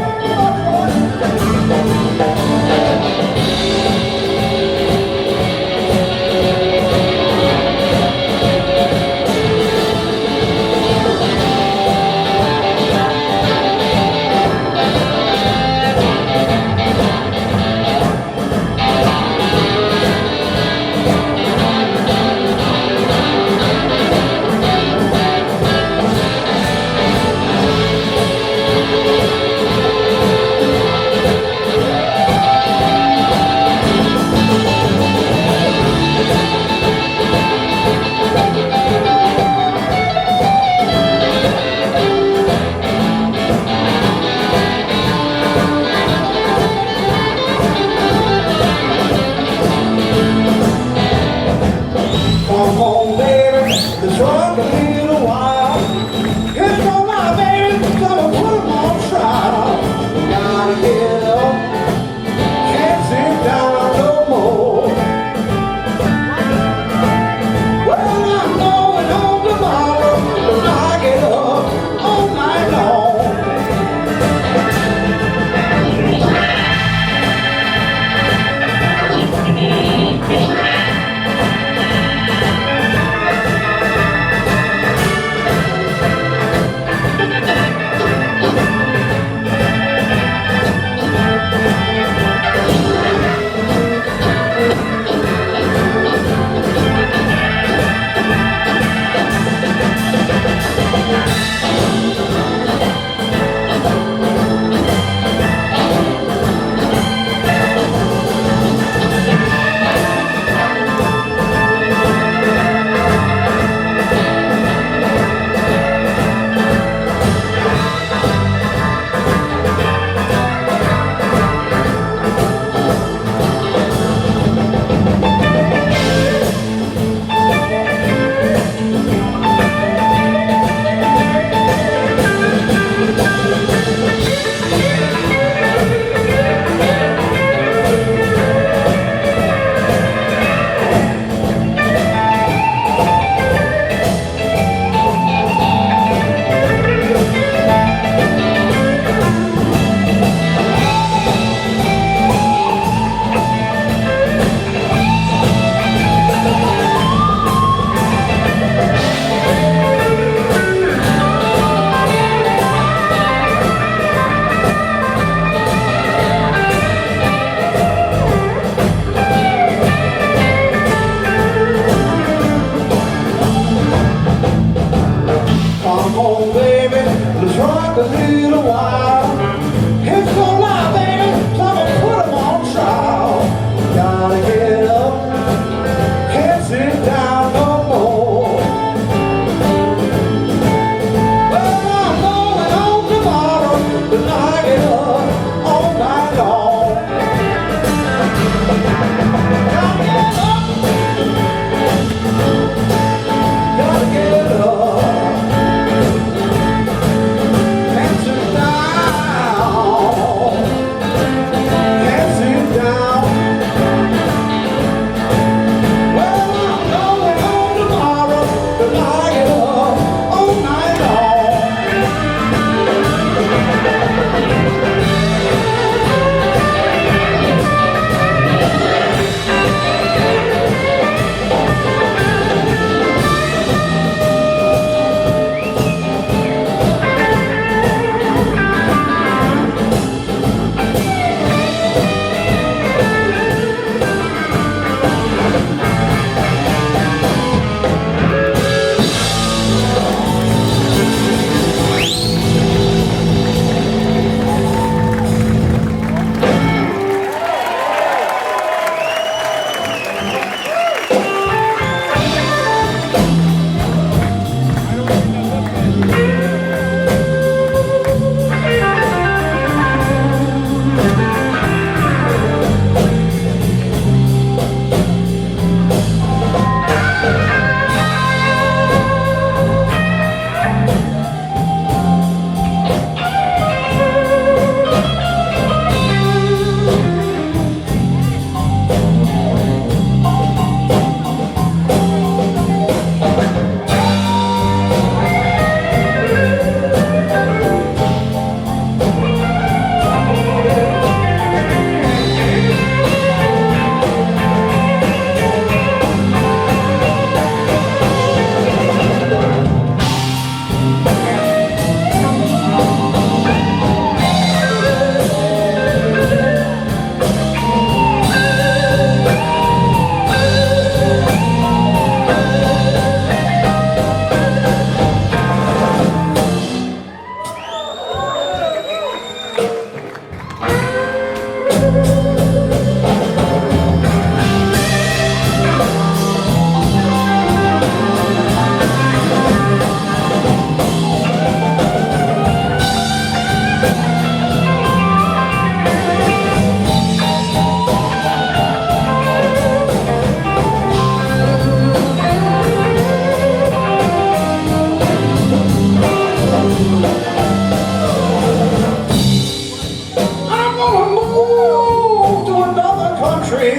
country.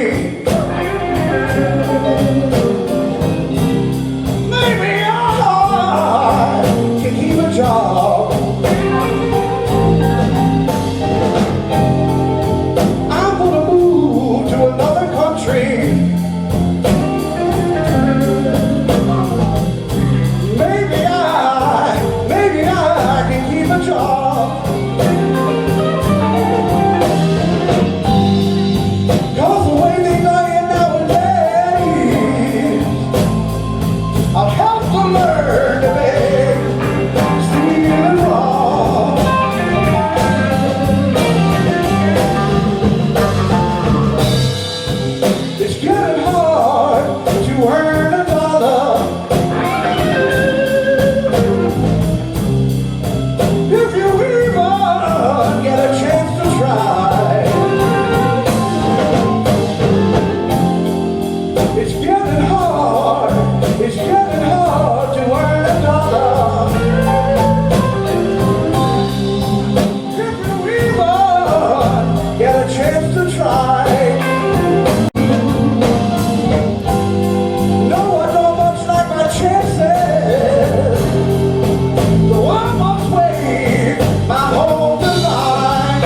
Maybe I can keep a job. I'm gonna move to another country. Maybe I can keep a job. 'Cause the way things are here nowadays, I'll have to learn to be stealing wrong. It's getting hard to earn a dollar. If you even get a chance to try, it's getting hard to earn a dollar. If you even get a chance to try. No, I don't much like my chances, so I must wait my whole life.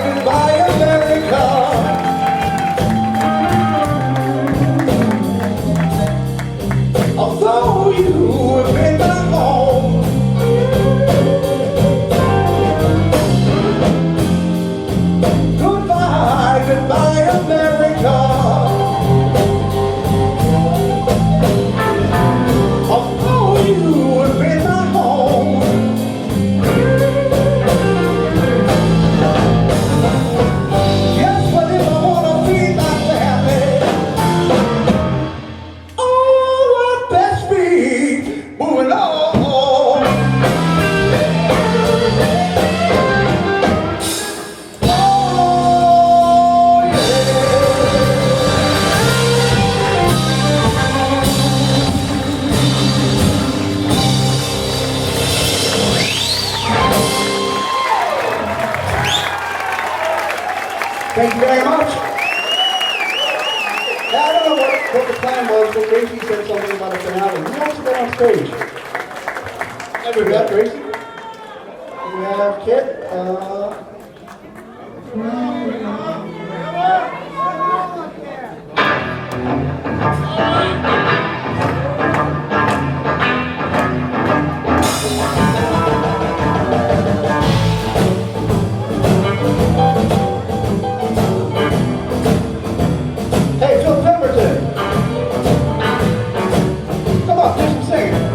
Goodbye, America. Although you have been my home, goodbye, America. Although you have been my home, yes, but if I wanna feed my family, oh, I'd best be moving on. Oh, thank you very much. Now, I don't know what the plan was, but Gracie said something about a finale. Who wants to go on stage? We got Gracie. We have Kit. Hey, Phil Pemberton. Come on, do some singing.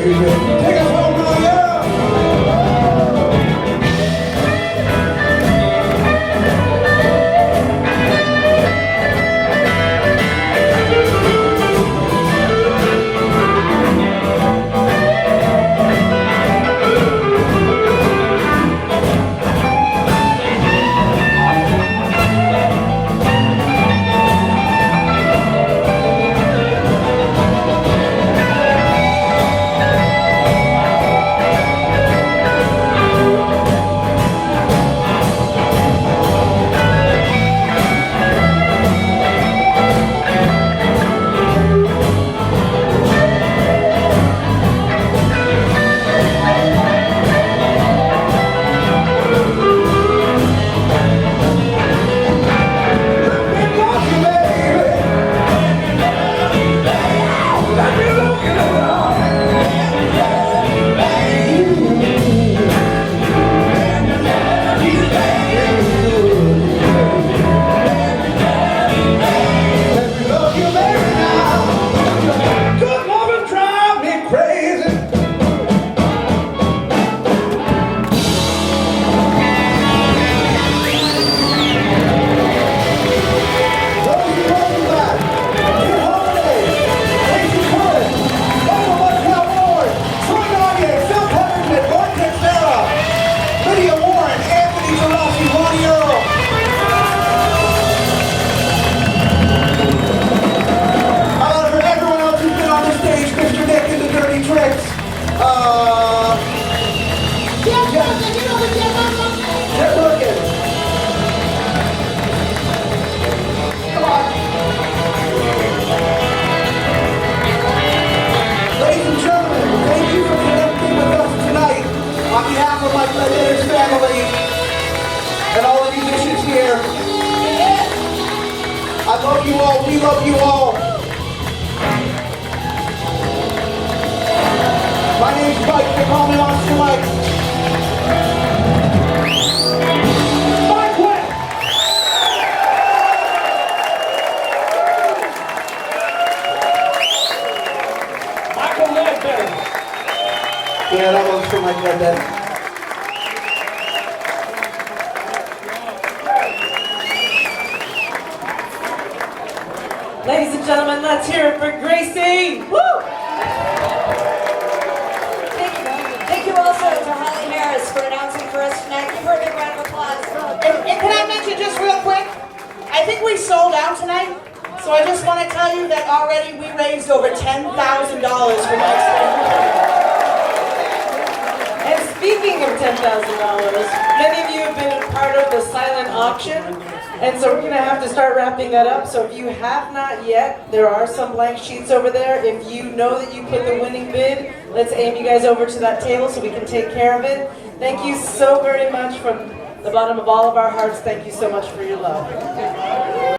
crazy. Take us home now, yeah. I love you all. We love you all. My name's Mike. They call me Monster Mike. Mike West. Michael Ledbetter. Yeah, that one's for Mike Ledbetter. Ladies and gentlemen, let's hear it for Gracie! Woo! Thank you also to Holly Harris for announcing for us tonight. Give her a big round of applause. And can I mention just real quick, I think we sold out tonight, so I just want to tell you that already we raised over $10,000 for Mike's family. And speaking of $10,000, many of you have been a part of the silent auction. And so we're going to have to start wrapping that up. So if you have not yet, there are some blank sheets over there. If you know that you put the winning bid, let's aim you guys over to that table so we can take care of it. Thank you so very much from the bottom of all of our hearts. Thank you so much for your love.